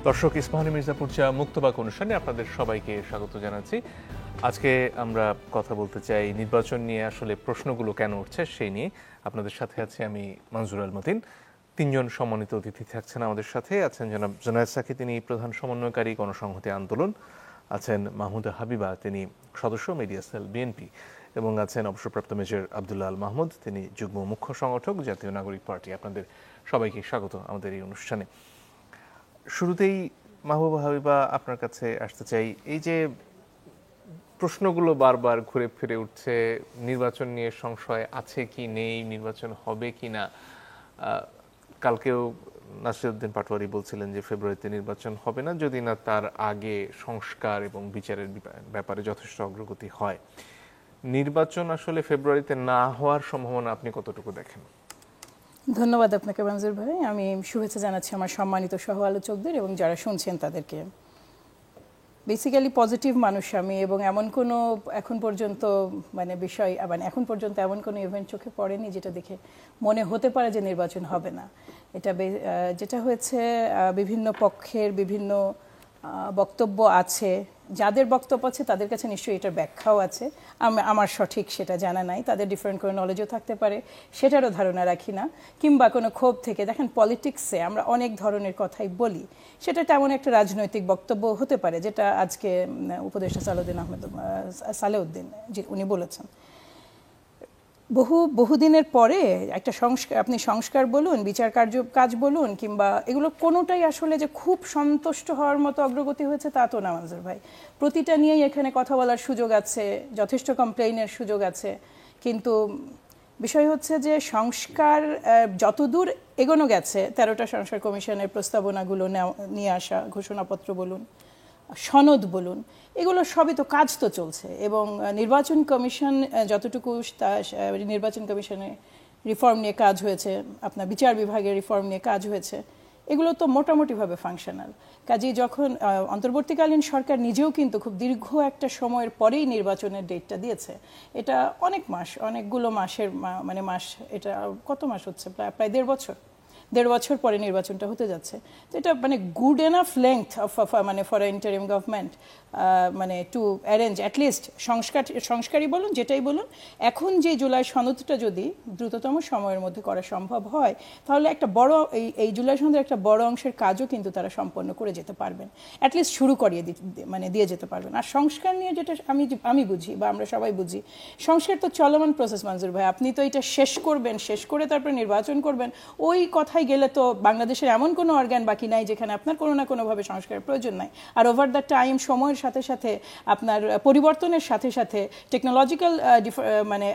দর্শক, ইস্পাহানি মির্জাপুর চা মুক্তবাক অনুষ্ঠানে আপনাদের সবাইকে স্বাগত জানাচ্ছি। আজকে আমরা কথা বলতে চাই নির্বাচন নিয়ে, আসলে প্রশ্নগুলো কেন উঠছে সেই নিয়ে। আপনাদের সাথে আছি আমি মনজুর আল মতিন। তিনজন সম্মানিত অতিথি থাকছেন আমাদের সাথে। আছেন জনাব জুনায়েদ সাকি, তিনি প্রধান সমন্বয়কারী গণসংহতি আন্দোলন। আছেন মাহমুদা হাবিবা, তিনি সদস্য মিডিয়া সেল বিএনপি। এবং আছেন অবসরপ্রাপ্ত মেজর আবদুল্লাহ আল মাহমুদ, তিনি যুগ্ম মুখ্য সংগঠক জাতীয় নাগরিক পার্টি। আপনাদের সবাইকে স্বাগত আমাদের এই অনুষ্ঠানে। শুরুতেই মাহবুবা হাবিবা, আপনার কাছে আসতে চাই। এই যে প্রশ্নগুলো বারবার ঘুরে ফিরে উঠছে, নির্বাচন নিয়ে সংশয় আছে কি নেই, নির্বাচন হবে কি না। কালকেও নাসিরউদ্দিন পাটোয়ারি বলছিলেন যে ফেব্রুয়ারিতে নির্বাচন হবে না যদি না তার আগে সংস্কার এবং বিচারের ব্যাপারে যথেষ্ট অগ্রগতি হয়। নির্বাচন আসলে ফেব্রুয়ারিতে না হওয়ার সম্ভাবনা আপনি কতটুকু দেখেন? ধন্যবাদ আপনাকে মনজুর ভাই। আমি শুভেচ্ছা জানাচ্ছি আমার সম্মানিত সহ আলোচকদের এবং যারা শুনছেন তাদেরকে। বেসিক্যালি পজিটিভ মানুষ আমি, এবং এমন কোনো এখন পর্যন্ত বিষয়, এখন পর্যন্ত এমন কোনো ইভেন্ট চোখে পড়েনি যেটা দেখে মনে হতে পারে যে নির্বাচন হবে না। এটা যেটা হয়েছে, বিভিন্ন পক্ষের বিভিন্ন বক্তব্য আছে। যাদের বক্তব্য আছে তাদের কাছে নিশ্চয়ই এটার ব্যাখ্যাও আছে। আমার সঠিক সেটা জানা নাই, তাদের ডিফারেন্ট করে নলেজও থাকতে পারে, সেটারও ধারণা রাখি না। কিংবা কোনো ক্ষোভ থেকে, দেখেন পলিটিক্সে আমরা অনেক ধরনের কথাই বলি, সেটা তেমন একটা রাজনৈতিক বক্তব্য হতে পারে, যেটা আজকে উপদেষ্টা সালেউদ্দিন জি উনি বলেছেন। বহুদিনের পরে একটা সংস্কার, আপনি সংস্কার বলুন, বিচার কাজ বলুন, কিংবা এগুলো কোনোটাই আসলে যে খুব সন্তুষ্ট হওয়ার মতো অগ্রগতি হয়েছে তা তো না মনজুর ভাই। প্রতিটা নিয়েই এখানে কথা বলার সুযোগ আছে, যথেষ্ট কমপ্লেইনের সুযোগ আছে। কিন্তু বিষয় হচ্ছে যে সংস্কার যতদূর এগোনো গেছে, 13টা সংস্কার কমিশনের প্রস্তাবনাগুলো নিয়ে আসা, ঘোষণাপত্র বলুন, সনদ বলুন, এগুলো সবই তো কাজ তো চলছে। এবং নির্বাচন কমিশন যতটুকু, নির্বাচন কমিশনে রিফর্ম নিয়ে কাজ হয়েছে, আপনার বিচার বিভাগের রিফর্ম নিয়ে কাজ হয়েছে, এগুলো তো মোটামুটিভাবে ফাংশনাল। কাজেই যখন অন্তর্বর্তীকালীন সরকার নিজেও কিন্তু খুব দীর্ঘ একটা সময়ের পরেই নির্বাচনের ডেটটা দিয়েছে। এটা অনেকগুলো মাসের মাস, এটা কত মাস হচ্ছে, প্রায় দেড় বছর পরে নির্বাচনটা হতে যাচ্ছে। তো এটা good enough length of for interim government to arrange at least সংস্কারই বলুন, যেটাই বলুন। এখন যে জুলাই সনদটা যদি দ্রুততম সময়ের মধ্যে করা সম্ভব হয়, তাহলে একটা বড় এই জুলাই সনদের একটা বড় অংশের কাজও কিন্তু তারা সম্পন্ন করে যেতে পারবেন, অ্যাটলিস্ট শুরু করিয়ে দিয়ে যেতে পারবেন। আর সংস্কার নিয়ে যেটা আমি বুঝি, বা আমরা সবাই বুঝি, সংস্কার তো চলমান প্রসেস মনজুর ভাই। আপনি তো এটা শেষ করবেন, শেষ করে তারপরে নির্বাচন করবেন, ওই কথাই গেলে তো বাংলাদেশের এমন কোনো অর্গান বাকি নাই যেখানে আপনার কোনো না কোনোভাবে সংস্কারের প্রয়োজন নাই। আর ওভার দ্য টাইম, সময়ের সাথে সাথে, আপনার পরিবর্তনের সাথে সাথে, টেকনোলজিক্যাল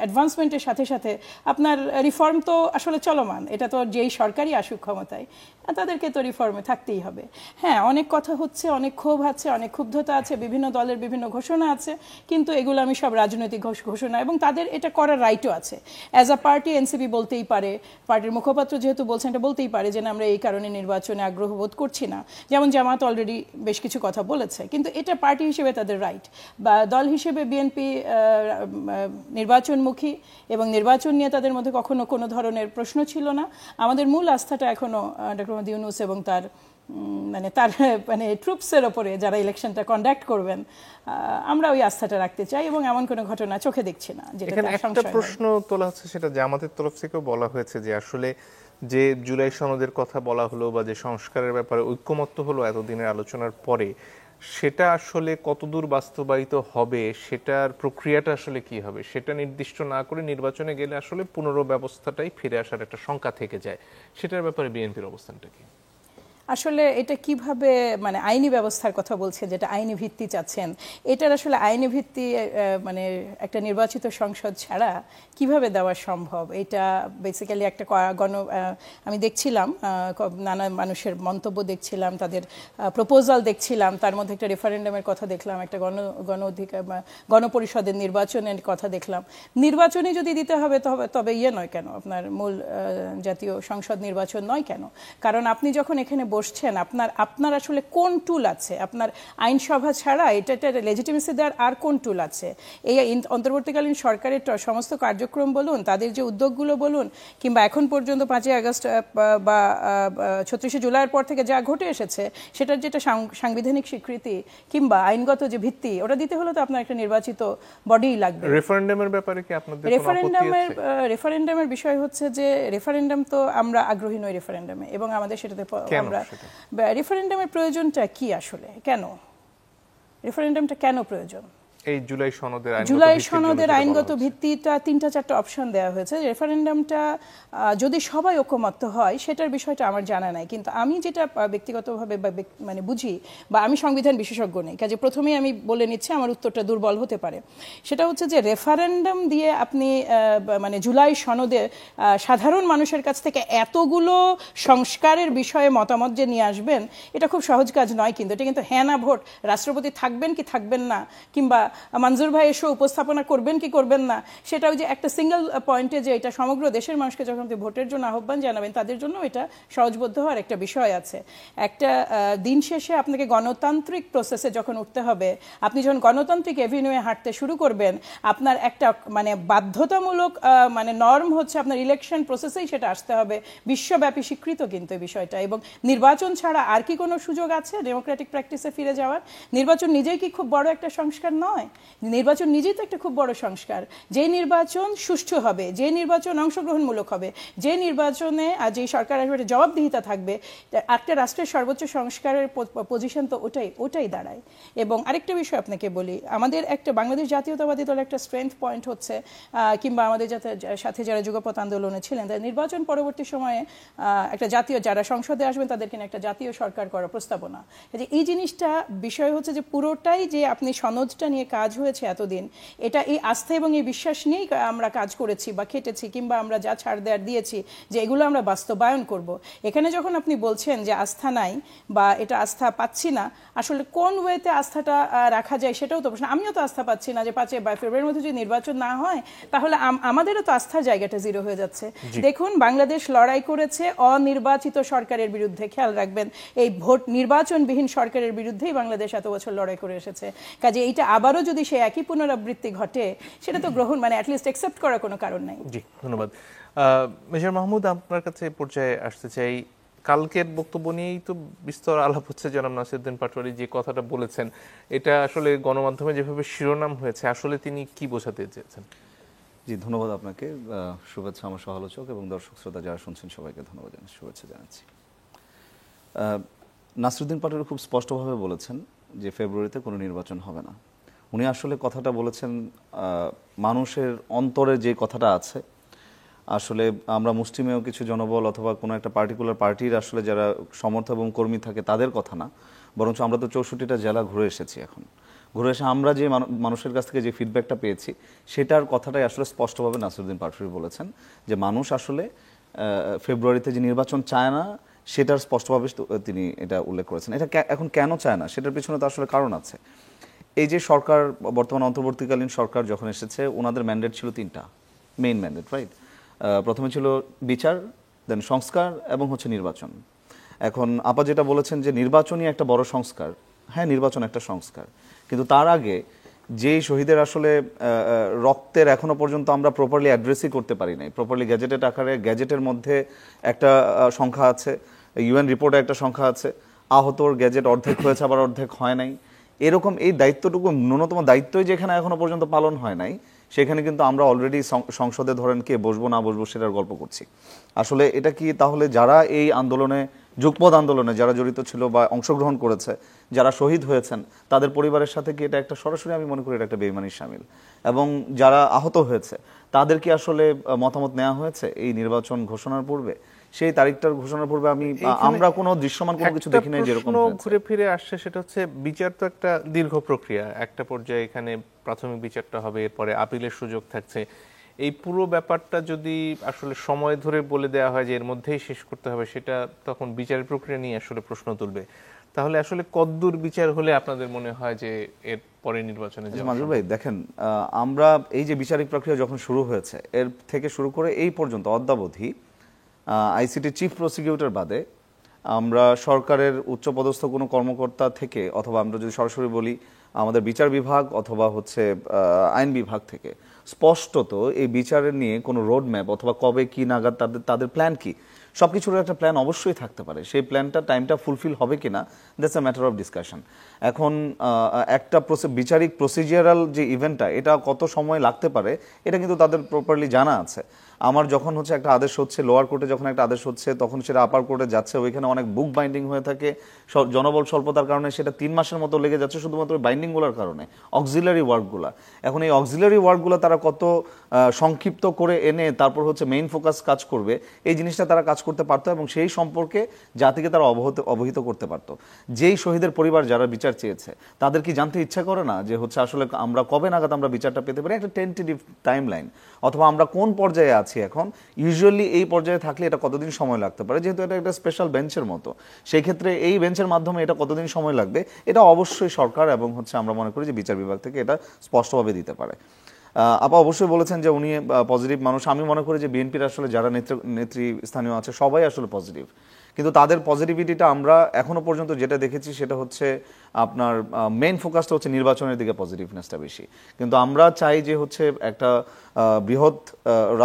অ্যাডভান্সমেন্টের সাথে সাথে আপনার রিফর্ম তো আসলে চলমান। এটা তো যেই সরকারই আসুক ক্ষমতায়, তাদেরকে তো রিফর্মে থাকতেই হবে। হ্যাঁ, অনেক কথা হচ্ছে, অনেক ক্ষোভ আছে, অনেক ক্ষুব্ধতা আছে, বিভিন্ন দলের বিভিন্ন ঘোষণা আছে, কিন্তু এগুলো আমি সব রাজনৈতিক ঘোষণা, এবং তাদের এটা করার রাইটও আছে। অ্যাজ আ পার্টি এনসিপি বলতেই পারে, পার্টির মুখপাত্র যেহেতু বলছেন, এটা বলতেই পারে যে আমরা এই কারণে নির্বাচনে আগ্রহ বোধ করছি না। যেমন জামাত অলরেডি বেশ কিছু কথা বলেছে, কিন্তু এটা পার্টি হিসেবে তাদের রাইট। বা দল হিসেবে বিএনপি নির্বাচনমুখী, এবং নির্বাচন নিয়ে তাদের মধ্যে কখনো কোনো ধরনের প্রশ্ন ছিল না। আমাদের মূল আস্থাটা এখনো ডক্টর মোহাম্মদ ইউনূস এবং তার ট্রুপসের ওপরে, যারা ইলেকশনটা কন্ডাক্ট করবেন, আমরা ওই আস্থাটা রাখতে চাই, এবং এমন কোনো ঘটনা চোখে দেখছি না। যেটা একটা প্রশ্ন তোলা হচ্ছে, সেটা জামাতের তরফ থেকেও বলা হয়েছে যে আসলে যে জুলাই সনদের কথা বলা হলো, বা যে সংস্কারের ব্যাপারে ঐক্যমত্য হলো এতদিনের আলোচনার পরে, সেটা আসলে কতদূর বাস্তবায়িত হবে, সেটার প্রক্রিয়াটা আসলে কি হবে, সেটা নির্দিষ্ট না করে নির্বাচনে গেলে আসলে পুনর্ব্যবস্থাটাই ফিরে আসার একটা শঙ্কা থেকে যায়। সেটার ব্যাপারে বিএনপির অবস্থানটা কি? আসলে এটা কিভাবে, আইনি ব্যবস্থার কথা বলছে, যেটা আইনি ভিত্তি চাচ্ছেন, এটার আসলে আইনি ভিত্তি একটা নির্বাচিত সংসদ ছাড়া কিভাবে দেওয়া সম্ভব? এটা বেসিক্যালি একটা আমি দেখছিলাম নানা মানুষের মন্তব্য দেখছিলাম, তাদের প্রপোজাল দেখছিলাম, তার মধ্যে একটা রেফারেন্ডামের কথা দেখলাম, একটা গণপরিষদের নির্বাচনের কথা দেখলাম। নির্বাচনে যদি দিতে হবে তবে নয় কেন, আপনার মূল জাতীয় সংসদ নির্বাচন নয় কেন? কারণ আপনি যখন এখানে বসছেন, আপনার আসলে কোন টুল আছে? আপনার আইনসভা ছাড়া এটা লেজিটিমেসি দেওয়ার আর কোন টুল আছে? এই অন্তর্বর্তীকালীন সরকারের সমস্ত কার্যক্রম বলুন, তাদের যে উদ্যোগগুলো বলুন, কিংবা এখন পর্যন্ত 5ই আগস্ট বা 36শে জুলাইয়ের পর থেকে যা ঘটে এসেছে, সেটার যেটা সাংবিধানিক স্বীকৃতি কিংবা আইনগত যে ভিত্তি, ওটা দিতে হলে তো আপনার একটা নির্বাচিত বডি লাগবে। রেফারেন্ডামের ব্যাপারে কি আপনাদের কোনো আপত্তি আছে? রেফারেন্ডামের বিষয় হচ্ছে যে রেফারেন্ডাম তো আমরা আগ্রহী নই রেফারেন্ডামে, এবং আমাদের সেটাতে আমরা রেফারেন্ডামের প্রয়োজনটা কি আসলে? কেন রেফারেন্ডামটা কেন প্রয়োজন? এই জুলাই সনদের আইনগত ভিত্তিটা 3-4টা অপশন দেওয়া হয়েছে। রেফারেন্ডামটা যদি সবাই ঐকমত্য হয় সেটার বিষয়টা আমার জানা নাই, কিন্তু আমি যেটা ব্যক্তিগতভাবে মানে বুঝি, বা আমি সংবিধান বিশেষজ্ঞ নেই, কাজে প্রথমেই আমি বলে নিচ্ছি আমার উত্তরটা দুর্বল হতে পারে। সেটা হচ্ছে যে রেফারেন্ডাম দিয়ে আপনি মানে জুলাই সনদে সাধারণ মানুষের কাছ থেকে এতগুলো সংস্কারের বিষয়ে মতামত যে নিয়ে আসবেন, এটা খুব সহজ কাজ নয়। কিন্তু এটা কিন্তু হ্যাঁ না ভোট, রাষ্ট্রপতি থাকবেন কি থাকবেন না, কিংবা মঞ্জুর ভাই এসে উপস্থাপনা করবেন কি করবেন না, সেটা ওই যে একটা সিঙ্গেল পয়েন্টে যে এটা সমগ্র দেশের মানুষকে যখন আপনি ভোটের জন্য আহ্বান জানাবেন, তাদের জন্য এটা সহজবোধ্য হওয়ার একটা বিষয় আছে। একটা দিন শেষে আপনাকে গণতান্ত্রিক প্রসেসে যখন উঠতে হবে, আপনি যখন গণতান্ত্রিক এভিনিউয়ে হাঁটতে শুরু করবেন, আপনার একটা মানে বাধ্যতামূলক মানে নর্ম হচ্ছে আপনার ইলেকশন প্রসেসেই সেটা আসতে হবে, বিশ্বব্যাপী স্বীকৃত কিন্তু এই বিষয়টা। এবং নির্বাচন ছাড়া আর কি কোনো সুযোগ আছে ডেমোক্রেটিক প্র্যাকটিসে ফিরে যাওয়ার? নির্বাচন নিজেই কি খুব বড় একটা সংস্কার নয়? নির্বাচন নিজেই তো একটা খুব বড় সংস্কার। যে নির্বাচন সুষ্ঠু হবে, যে নির্বাচন অংশগ্রহণমূলক হবে, যে নির্বাচনে আর যে সরকার আসবে জবাবদিহিতা থাকবে, একটা রাষ্ট্রের সর্বোচ্চ সংস্কারের পজিশন তো ওটাই দাঁড়ায়। এবং আরেকটা বিষয় আপনাকে বলি, আমাদের একটা বাংলাদেশ জাতীয়তাবাদী দলের একটা স্ট্রেংথ পয়েন্ট হচ্ছে, কিংবা আমাদের সাথে যারা যুগপৎ আন্দোলনে ছিলেন, তারা নির্বাচন পরবর্তী সময়ে একটা জাতীয়, যারা সংসদে আসবেন তাদেরকে একটা জাতীয় সরকার করার প্রস্তাবনা। এই জিনিসটা বিষয় হচ্ছে যে পুরোটাই যে আপনি সনদটা নিয়ে কাজ হয়েছে এতদিন, এটা এই আস্থা এবং এই বিশ্বাস নিয়েই আমরা কাজ করেছি বা খেটেছি, কিংবা আমরা যা ছাড় দেওয়ার দিয়েছি যে এগুলো আমরা বাস্তবায়ন করব। এখানে যখন আপনি বলছেন যে আস্থা নাই বা এটা আস্থা পাচ্ছি না, আসলে কোন ওয়েতে আস্থাটা রাখা যায় সেটাও তো প্রশ্ন। আমিও তো আস্থা পাচ্ছি না যে 5 ফেব্রুয়ারির মধ্যে যদি নির্বাচন না হয়, তাহলে আমাদেরও তো আস্থার জায়গাটা জিরো হয়ে যাচ্ছে। দেখুন, বাংলাদেশ লড়াই করেছে অনির্বাচিত সরকারের বিরুদ্ধে। খেয়াল রাখবেন, এই ভোট নির্বাচনবিহীন সরকারের বিরুদ্ধেই বাংলাদেশ এত বছর লড়াই করে এসেছে। কাজে এইটা আবারও যদি সেই একই পুনরাবৃত্তি ঘটে, সেটা তো গ্রহণ মানে অ্যাটলিস্ট অ্যাকসেপ্ট করার কোনো কারণ নাই। জি, ধন্যবাদ। মেজর মাহমুদ, আপনার কাছে পর্যায়ে আসতে চাই। কালকের বক্তব্য নিয়েই তো বিস্তর আলাপ হচ্ছে। জনাব নাসিরউদ্দিন পাটোয়ারি যে কথাটা বলেছেন, এটা আসলে গণমাধ্যমে যেভাবে শিরোনাম হয়েছে, আসলে তিনি কি বোঝাতে চেয়েছেন? জি, ধন্যবাদ আপনাকে। শুভেচ্ছা আমার সহালোচক এবং দর্শক শ্রোতা যারা শুনছেন সবাইকে ধন্যবাদ জানাচ্ছি, শুভেচ্ছা জানাচ্ছি। নাসিরউদ্দিন পাটোয়ারি খুব স্পষ্টভাবে বলেছেন যে ফেব্রুয়ারিতে কোনো নির্বাচন হবে না। উনি আসলে কথাটা বলেছেন মানুষের অন্তরে যে কথাটা আছে। আসলে আমরা মুসলিমেও কিছু জনবল অথবা কোনো একটা পার্টিকুলার পার্টির আসলে যারা সমর্থক এবং কর্মী থাকে তাদের কথা না, বরঞ্চ আমরা তো 64টা জেলা ঘুরে এসেছি। এখন ঘুরে এসে আমরা যে মানুষের কাছ থেকে যে ফিডব্যাকটা পেয়েছি, সেটার কথাটাই আসলে স্পষ্টভাবে নাসিরউদ্দিন পাটোয়ারি বলেছেন যে মানুষ আসলে ফেব্রুয়ারিতে যে নির্বাচন চায় না, সেটার স্পষ্টভাবে তিনি এটা উল্লেখ করেছেন। এটা এখন কেন চায় না, সেটার পিছনে তো আসলে কারণ আছে। এই যে সরকার, বর্তমান অন্তর্বর্তীকালীন সরকার যখন এসেছে, ওনাদের ম্যান্ডেট ছিল 3টা মেইন ম্যান্ডেট, রাইট? প্রথমে ছিল বিচার, দেন সংস্কার এবং হচ্ছে নির্বাচন। এখন আপা যেটা বলেছেন যে নির্বাচনই একটা বড় সংস্কার, হ্যাঁ নির্বাচন একটা সংস্কার, কিন্তু তার আগে যেই শহীদের আসলে রক্তের এখনো পর্যন্ত আমরা প্রপারলি অ্যাড্রেসই করতে পারি নাই, প্রপারলি গ্যাজেটেড আকারে, গ্যাজেটের মধ্যে একটা সংখ্যা আছে, ইউএন রিপোর্টে একটা সংখ্যা আছে, আহতর গ্যাজেট অর্ধেক হয়েছে আবার অর্ধেক হয় নাই, এরকম এই দায়িত্বটুকু, ন্যূনতম দায়িত্বই যেখানে এখনো পর্যন্ত পালন হয় নাই, সেখানে কিন্তু আমরা অলরেডি সংসদে ধরেন কে বসবো না বসবো সেটার গল্প করছি। আসলে এটা কি তাহলে যারা এই আন্দোলনে, যুগপৎ আন্দোলনে যারা জড়িত ছিল বা অংশগ্রহণ করেছে, যারা শহীদ হয়েছেন, তাদের পরিবারের সাথে কি এটা একটা সরাসরি, আমি মনে করি এটা একটা বেইমানির শামিল। এবং যারা আহত হয়েছে তাদের কি আসলে মতামত নেওয়া হয়েছে এই নির্বাচন ঘোষণার পূর্বে? সেই তারিখটার ঘোষণার পূর্বে আমরা কোনো দৃশ্যমান কোনো কিছু দেখি নাই যেরকম ঘুরে ফিরে আসছে। সেটা হচ্ছে বিচার তো একটা দীর্ঘ প্রক্রিয়া, একটা পর্যায়ে এখানে প্রাথমিক বিচারটা হবে, এরপরে আপিলের সুযোগ থাকছে। এই পুরো ব্যাপারটা যদি আসলে সময় ধরে বলে দেওয়া হয় যে এর মধ্যেই শেষ করতে হবে, সেটা তখন বিচারের প্রক্রিয়া নিয়ে আসলে প্রশ্ন তুলবে। তাহলে আসলে কদ্দূর বিচার হলে আপনাদের মনে হয় যে এর পরে নির্বাচনে যাওয়া? মাজুর ভাই দেখেন, আমরা এই যে বিচারিক প্রক্রিয়া যখন শুরু হয়েছে, এর থেকে শুরু করে এই পর্যন্ত অদ্যাবধি আইসিটি চিফ প্রসিকিউটর বাদে আমরা সরকারের উচ্চপদস্থ কোনো কর্মকর্তা থেকে, অথবা আমরা যদি সরাসরি বলি আমাদের বিচার বিভাগ অথবা হচ্ছে আইন বিভাগ থেকে স্পষ্টত এই বিচারের নিয়ে কোনো রোড ম্যাপ অথবা কবে কি নাগাদ তাদের প্ল্যান কি, সবকিছুর একটা প্ল্যান অবশ্যই থাকতে পারে। সেই প্ল্যানটা টাইমটা ফুলফিল হবে কিনা, that's a matter of discussion. এখন একটা বিচারিক প্রসিজিয়ারাল যে ইভেন্টটা, এটা কত সময় লাগতে পারে এটা কিন্তু তাদের প্রপারলি জানা আছে। আমার যখন হচ্ছে একটা আদেশ হচ্ছে, লোয়ার কোর্টে যখন একটা আদেশ হচ্ছে, তখন সেটা আপার কোর্টে যাচ্ছে, ওইখানে অনেক বুক বাইন্ডিং হয়ে থাকে, জনবল স্বল্পতার কারণে সেটা 3 মাসের মতো লেগে যাচ্ছে শুধুমাত্র বাইন্ডিংগুলোর কারণে, অক্সিলারি ওয়ার্কগুলো। এখন এই অক্সিলারি ওয়ার্কগুলো তারা কত সংক্ষিপ্ত করে এনে তারপর হচ্ছে মেইন ফোকাস কাজ করবে, এই জিনিসটা তারা কাজ করতে পারতো এবং সেই সম্পর্কে জাতিকে তারা অবহিত করতে পারতো। যেই শহীদের পরিবার যারা বিচার চেয়েছে তাদের কি জানতে ইচ্ছা করে না যে হচ্ছে আসলে আমরা কবে নাগাদ আমরা বিচারটা পেতে পারি, একটা টেন্টেটিভ টাইম লাইন, অথবা আমরা কোন পর্যায়ে আছি এখন, ইউজুয়ালি এই পর্যায়ে থাকলে এটা কতদিন সময় লাগতে পারে, যেহেতু এটা একটা স্পেশাল বেঞ্চের মতো, সেই ক্ষেত্রে এই বেঞ্চের মাধ্যমে এটা কতদিন সময় লাগবে, এটা অবশ্যই সরকার এবং হচ্ছে আমরা মনে করি যে বিচার বিভাগ থেকে এটা স্পষ্টভাবে দিতে পারে। আপা অবশ্যই বলেছেন যে উনি পজিটিভ মানুষ। আমি মনে করি যে বিএনপির আসলে যারা নেতৃস্থানীয় আছে সবাই আসলে পজিটিভ, কিন্তু তাদের পজিটিভিটিটা আমরা এখনো পর্যন্ত যেটা দেখেছি সেটা হচ্ছে আপনার মেইন ফোকাসটা হচ্ছে নির্বাচনের দিকে পজিটিভনেসটা বেশি। কিন্তু আমরা চাই যে হচ্ছে একটা বৃহৎ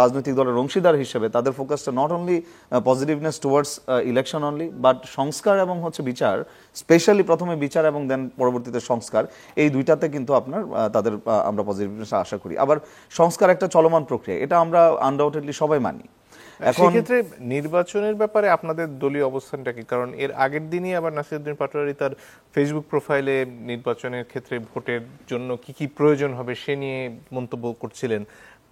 রাজনৈতিক দলের অংশীদার হিসেবে তাদের ফোকাসটা not only positiveness towards election only, but সংস্কার এবং হচ্ছে বিচার, স্পেশালি প্রথমে বিচার এবং দেন পরবর্তীতে সংস্কার, এই দুইটাতে কিন্তু আপনার তাদের আমরা পজিটিভনেস আশা করি। আবার সংস্কার একটা চলমান প্রক্রিয়া, এটা আমরা আনডাউটেডলি সবাই মানি। সেক্ষেত্রে নির্বাচনের ব্যাপারে আপনাদের দলীয় অবস্থানটা কি? কারণ এর আগের দিনই আবার নাসিরউদ্দিন পাটোয়ারী তার ফেসবুক প্রোফাইলে নির্বাচনের ক্ষেত্রে ভোটের জন্য কি কি প্রয়োজন হবে সে নিয়ে মন্তব্য করছিলেন,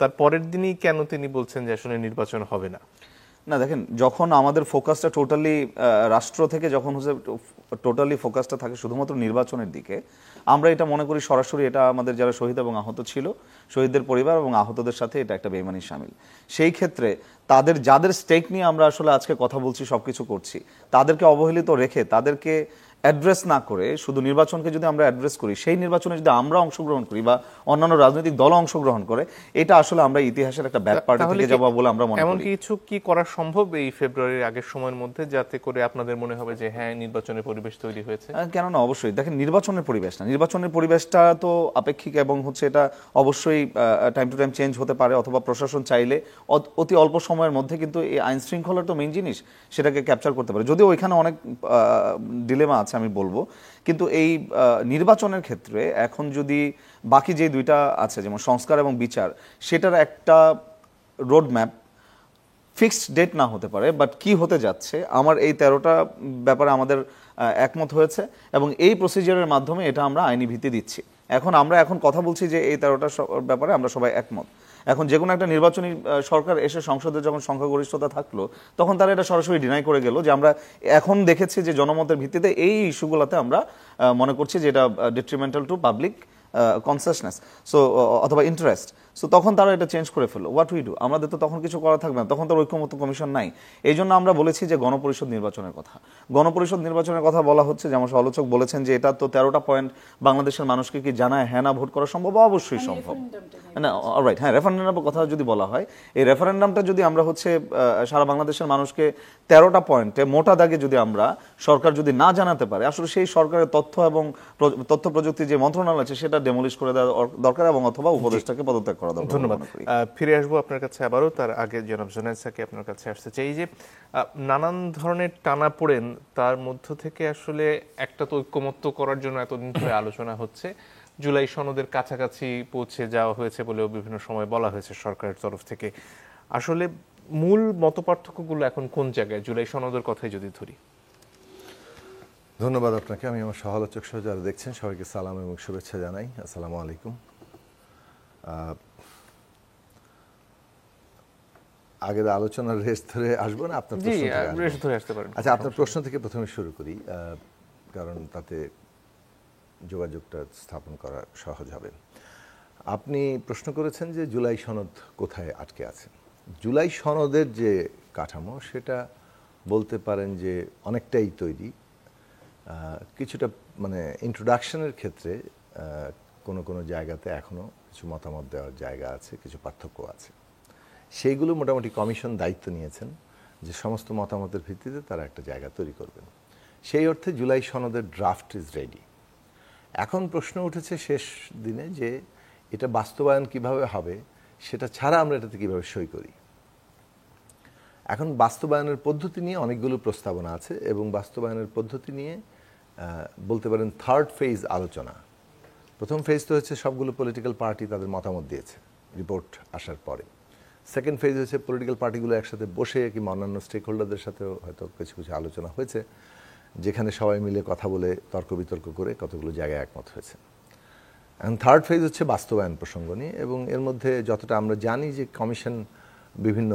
তার পরের দিনই কেন তিনি বলছেন যে আসলে নির্বাচন হবে না? না দেখেন, যখন আমাদের ফোকাসটা টোটালি রাষ্ট্র থেকে যখন হচ্ছে টোটালি ফোকাসটা থাকে শুধুমাত্র নির্বাচনের দিকে, আমরা এটা মনে করি সরাসরি এটা আমাদের যারা শহীদ এবং আহত ছিল, শহীদদের পরিবার এবং আহতদের সাথে এটা একটা বেইমানি শামিল। সেই ক্ষেত্রে তাদের যাদের স্টেক নিয়ে আমরা আসলে আজকে কথা বলছি, সবকিছু করছি, তাদেরকে অবহেলিত রেখে তাদেরকে অ্যাড্রেস না করে শুধু নির্বাচনকে যদি আমরা অ্যাড্রেস করি, সেই নির্বাচনে যদি আমরা অংশগ্রহণ করি বা অন্যান্য রাজনৈতিক দল অংশগ্রহণ করে, এটা আসলে আমরা ইতিহাসের একটা ব্যাক পার্টি থেকে যাব বলে আমরা মনে করি। এমন কিছু কি করা সম্ভব এই ফেব্রুয়ারির আগের সময়ের মধ্যে, যাতে করে আপনাদের মনে হবে যে হ্যাঁ নির্বাচনের পরিবেশ তৈরি হয়েছে? কেন না, অবশ্যই। দেখেন, নির্বাচনের পরিবেশ না, নির্বাচনের পরিবেশটা তো আপেক্ষিক এবং হচ্ছে এটা অবশ্যই টাইম টু টাইম চেঞ্জ হতে পারে, অথবা প্রশাসন চাইলে অতি অল্প সময়ের মধ্যে কিন্তু এই আইন শৃঙ্খলার তো মেইন জিনিস সেটাকে ক্যাপচার করতে পারে, যদিও ওইখানে অনেক ডিলেমা আছে আমি বলবো। কিন্তু এই নির্বাচনের ক্ষেত্রে এখন যদি বাকি যে দুইটা আছে যেমন সংস্কার এবং বিচার, সেটার একটা রোড ম্যাপ ফিক্সড ডেট না হতে পারে, বাট কি হতে যাচ্ছে আমার এই 13টা ব্যাপারে আমাদের একমত হয়েছে এবং এই প্রসিজারের মাধ্যমে এটা আমরা আইনি ভিত্তি দিচ্ছি। আমরা এখন কথা বলছি যে এই 13টা ব্যাপারে আমরা সবাই একমত। এখন যে কোনো একটা নির্বাচনী সরকার এসে সংসদে যখন সংখ্যাগরিষ্ঠতা থাকলো, তখন তারা এটা সরাসরি ডিনাই করে গেল যে আমরা এখন দেখেছি যে জনমতের ভিত্তিতে এই ইস্যুগুলোতে আমরা মনে করছি যে এটা ডিট্রিমেন্টাল টু পাবলিক কনসাসনেস, সো অথবা ইন্টারেস্ট। সো তখন তারা এটা চেঞ্জ করে ফেললো। হোয়াট উই ডু, আমাদের তো তখন কিছু করা থাকবে না, তখন তো ঐক্যমত্য কমিশন নাই। এই জন্য আমরা বলেছি যে গণপরিষদ নির্বাচনের কথা। গণপরিষদ নির্বাচনের কথা বলা হচ্ছে, যেমন সমালোচক বলেছেন যে এটা তো 13টা পয়েন্ট বাংলাদেশের মানুষকে কি জানায় হ্যাঁ না ভোট করা সম্ভব? অবশ্যই সম্ভব। না, অলরাইট, হ্যাঁ, রেফারেন্ডামের কথা যদি বলা হয়, এই রেফারেন্ডামটা যদি আমরা হচ্ছে সারা বাংলাদেশের মানুষকে 13টা পয়েন্টে মোটা দাগে যদি আমরা সরকার যদি না জানাতে পারে, আসলে সেই সরকারের তথ্য এবং তথ্য প্রযুক্তি যে মন্ত্রণালয় আছে সেটা ডেমোলিশ করে দেওয়া দরকার এবং অথবা উপদেষ্টাকে পদত্যাগ করা দরকার। ধন্যবাদ। ফিরে আসবো আপনার কাছে আবারও, তার আগে জনাব জুনায়েদ সাকি আপনার কাছে আসতে চাই। এই যে নানান ধরনের টানাপোড়েন, তার মধ্য থেকে আসলে একটা তো ঐক্যমত্য করার জন্য এতদিন ধরে আলোচনা হচ্ছে, জুলাই সনদের কাছাকাছি পৌঁছে যাওয়া হয়েছে বলেও বিভিন্ন সময় বলা হয়েছে সরকারের তরফ থেকে। আসলে মূল মতপার্থক্যগুলো এখন কোন জায়গায়, জুলাই সনদের কথাই যদি ধরি? ধন্যবাদ আপনাকে। আমি আমার সহালোচক সহ যারা দেখছেন সবাইকে সালাম এবং শুভেচ্ছা জানাই। আসসালামু আলাইকুম। আগের আলোচনার রেস ধরে আসবো না আপনার প্রশ্ন থেকে? রেস ধরে আসতে পারেন। আচ্ছা, আপনার প্রশ্ন থেকে প্রথমে শুরু করি, কারণ তাতে যোগাযোগটা স্থাপন করা সহজ হবে। আপনি প্রশ্ন করেছেন যে জুলাই সনদ কোথায় আটকে আছে। জুলাই সনদের যে কাঠামো সেটা বলতে পারেন যে অনেকটাই তৈরি। কিছুটা মানে ইন্ট্রোডাকশনের ক্ষেত্রে কোনো কোনো জায়গাতে এখনও কিছু মতামত দেওয়ার জায়গা আছে, কিছু পার্থক্য আছে। সেইগুলো মোটামুটি কমিশন দায়িত্ব নিয়েছেন যে সমস্ত মতামতের ভিত্তিতে তারা একটা জায়গা তৈরি করবেন। সেই অর্থে জুলাই সনদের ড্রাফট ইজ রেডি। এখন প্রশ্ন উঠেছে শেষ দিনে যে এটা বাস্তবায়ন কিভাবে হবে, সেটা ছাড়া আমরা এটাতে কিভাবে সই করি। এখন বাস্তবায়নের পদ্ধতি নিয়ে অনেকগুলো প্রস্তাবনা আছে এবং বাস্তবায়নের পদ্ধতি নিয়ে বলতে পারেন থার্ড ফেজ আলোচনা। প্রথম ফেজ তো হচ্ছে সবগুলো পলিটিক্যাল পার্টি তাদের মতামত দিয়েছে রিপোর্ট আসার পরে। সেকেন্ড ফেজ হচ্ছে পলিটিক্যাল পার্টিগুলো একসাথে বসে কিংবা অন্যান্য স্টেক হোল্ডারদের সাথেও হয়তো কিছু কিছু আলোচনা হয়েছে, যেখানে সবাই মিলে কথা বলে তর্ক বিতর্ক করে কতগুলো জায়গায় একমত হয়েছে। এখন থার্ড ফেজ হচ্ছে বাস্তবায়ন প্রসঙ্গ নিয়ে, এবং এর মধ্যে যতটা আমরা জানি যে কমিশন বিভিন্ন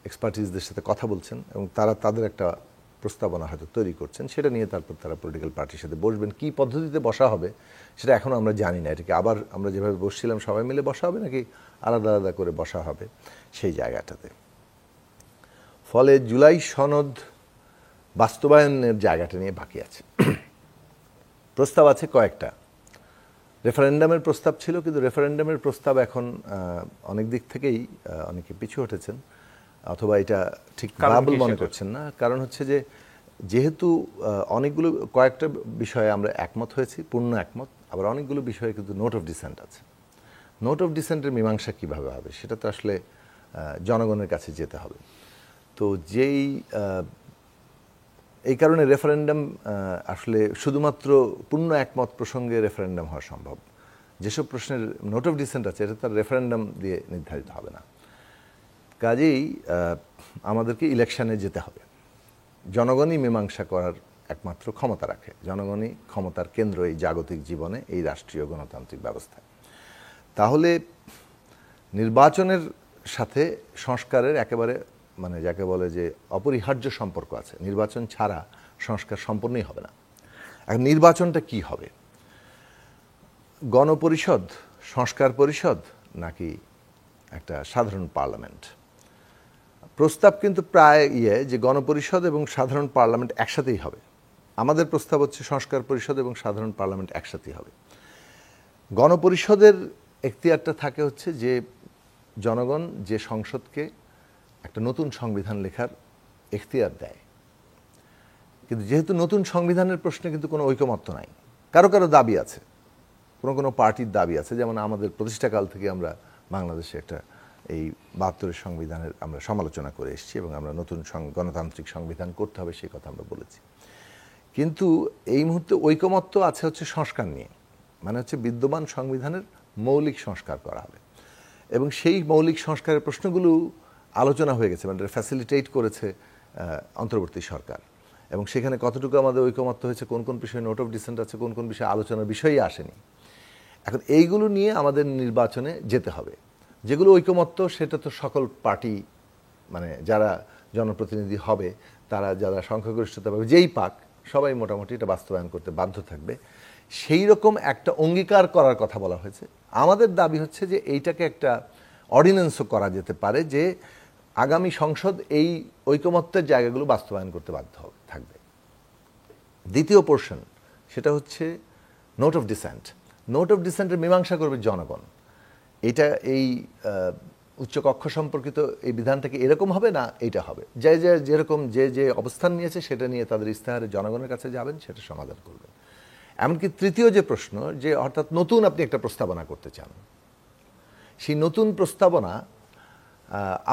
এক্সপার্টিসদের সাথে কথা বলছেন এবং তারা তাদের একটা প্রস্তাবনা হয়তো তৈরি করছেন, সেটা নিয়ে তারপর তারা পলিটিক্যাল পার্টির সাথে বসবেন। কী পদ্ধতিতে বসা হবে সেটা এখনও আমরা জানি না। এটাকে আবার আমরা যেভাবে বসছিলাম সবাই মিলে বসা হবে নাকি আলাদা আলাদা করে বসা হবে সেই জায়গাটাতে। ফলে জুলাই সনদ বাস্তবায়নের জায়গাটা নিয়ে বাকি আছে। প্রস্তাব আছে কয়েকটা। রেফারেন্ডামের প্রস্তাব ছিল, কিন্তু রেফারেন্ডামের প্রস্তাব এখন অনেক দিক থেকেই অনেকে পিছু হটেছেন, অথবা এটা ঠিক ভাবল মনে করছেন না। কারণ হচ্ছে যে যেহেতু অনেকগুলো কয়েকটা বিষয়ে আমরা একমত হয়েছি, পূর্ণ একমত, আবার অনেকগুলো বিষয়ে কিন্তু নোট অফ ডিসেন্ট আছে। নোট অফ ডিসেন্টের মীমাংসা কীভাবে হবে সেটা তো আসলে জনগণের কাছে যেতে হবে। তো এই কারণে রেফারেন্ডাম আসলে শুধুমাত্র পূর্ণ একমত প্রসঙ্গে রেফারেন্ডাম হওয়া সম্ভব। যেসব প্রশ্নের নোট অফ ডিসেন্ট আছে এটা তার রেফারেন্ডাম দিয়ে নির্ধারিত হবে না। কাজেই আমাদেরকে ইলেকশনে যেতে হবে। জনগণই মীমাংসা করার একমাত্র ক্ষমতা রাখে। জনগণই ক্ষমতার কেন্দ্র এই জাগতিক জীবনে, এই রাষ্ট্রীয় গণতান্ত্রিক ব্যবস্থায়। তাহলে নির্বাচনের সাথে সংস্কারের একেবারে মানে যাকে বলে যে অপরিহার্য সম্পর্ক আছে। নির্বাচন ছাড়া সংস্কার সম্পূর্ণই হবে না। এখন নির্বাচনটা কি হবে? গণপরিষদ, সংস্কার পরিষদ, নাকি একটা সাধারণ পার্লামেন্ট? প্রস্তাব কিন্তু প্রায় যে গণপরিষদ এবং সাধারণ পার্লামেন্ট একসাথেই হবে। আমাদের প্রস্তাব হচ্ছে সংস্কার পরিষদ এবং সাধারণ পার্লামেন্ট একসাথেই হবে। গণপরিষদের এখতিয়ারটা থাকে হচ্ছে যে জনগণ যে সংসদকে একটা নতুন সংবিধান লেখার এখতিয়ার দেয়। কিন্তু যেহেতু নতুন সংবিধানের প্রশ্নে কিন্তু কোনো ঐকমত্য নাই, কারো কারো দাবি আছে, কোনো পার্টির দাবি আছে। যেমন আমাদের প্রতিষ্ঠাকাল থেকে আমরা বাংলাদেশে একটা এই ৭২-এর সংবিধানের আমরা সমালোচনা করে এসেছি এবং আমরা নতুন গণতান্ত্রিক সংবিধান করতে হবে সেই কথা আমরা বলেছি। কিন্তু এই মুহূর্তে ঐকমত্য আছে হচ্ছে সংস্কার নিয়ে, মানে হচ্ছে বিদ্যমান সংবিধানের মৌলিক সংস্কার করা হবে এবং সেই মৌলিক সংস্কারের প্রশ্নগুলো আলোচনা হয়ে গেছে, মানে ফ্যাসিলিটেট করেছে অন্তর্বর্তী সরকার। এবং সেখানে কতটুকু আমাদের ঐকমত্য হয়েছে, কোন কোন বিষয়ে নোট অফ ডিসেন্ট আছে, কোন কোন বিষয়ে আলোচনার বিষয়ই আসেনি। এখন এইগুলো নিয়ে আমাদের নির্বাচনে যেতে হবে। যেগুলো ঐকমত্য সেটা তো সকল পার্টি, মানে যারা জনপ্রতিনিধি হবে তারা, যারা সংখ্যাগরিষ্ঠতা পাবে, যেই পাক, সবাই মোটামুটি এটা বাস্তবায়ন করতে বাধ্য থাকবে। সেই রকম একটা অঙ্গীকার করার কথা বলা হয়েছে। আমাদের দাবি হচ্ছে যে এইটাকে একটা অর্ডিন্যান্সও করা যেতে পারে, যে আগামী সংসদ এই ঐকমত্যের জায়গাগুলো বাস্তবায়ন করতে বাধ্য থাকবে। দ্বিতীয় পোর্শন সেটা হচ্ছে note of dissent. Note of ডিসেন্টের মীমাংসা করবে জনগণ। এটা এই উচ্চকক্ষ সম্পর্কিত এই বিধানটাকে এরকম হবে না, এইটা হবে, যেরকম যে অবস্থান নিয়েছে সেটা নিয়ে তাদের ইস্তেহারে জনগণের কাছে যাবেন, সেটা সমাধান করবেন। এমনকি তৃতীয় যে প্রশ্ন, যে অর্থাৎ নতুন আপনি একটা প্রস্তাবনা করতে চান, সেই নতুন প্রস্তাবনা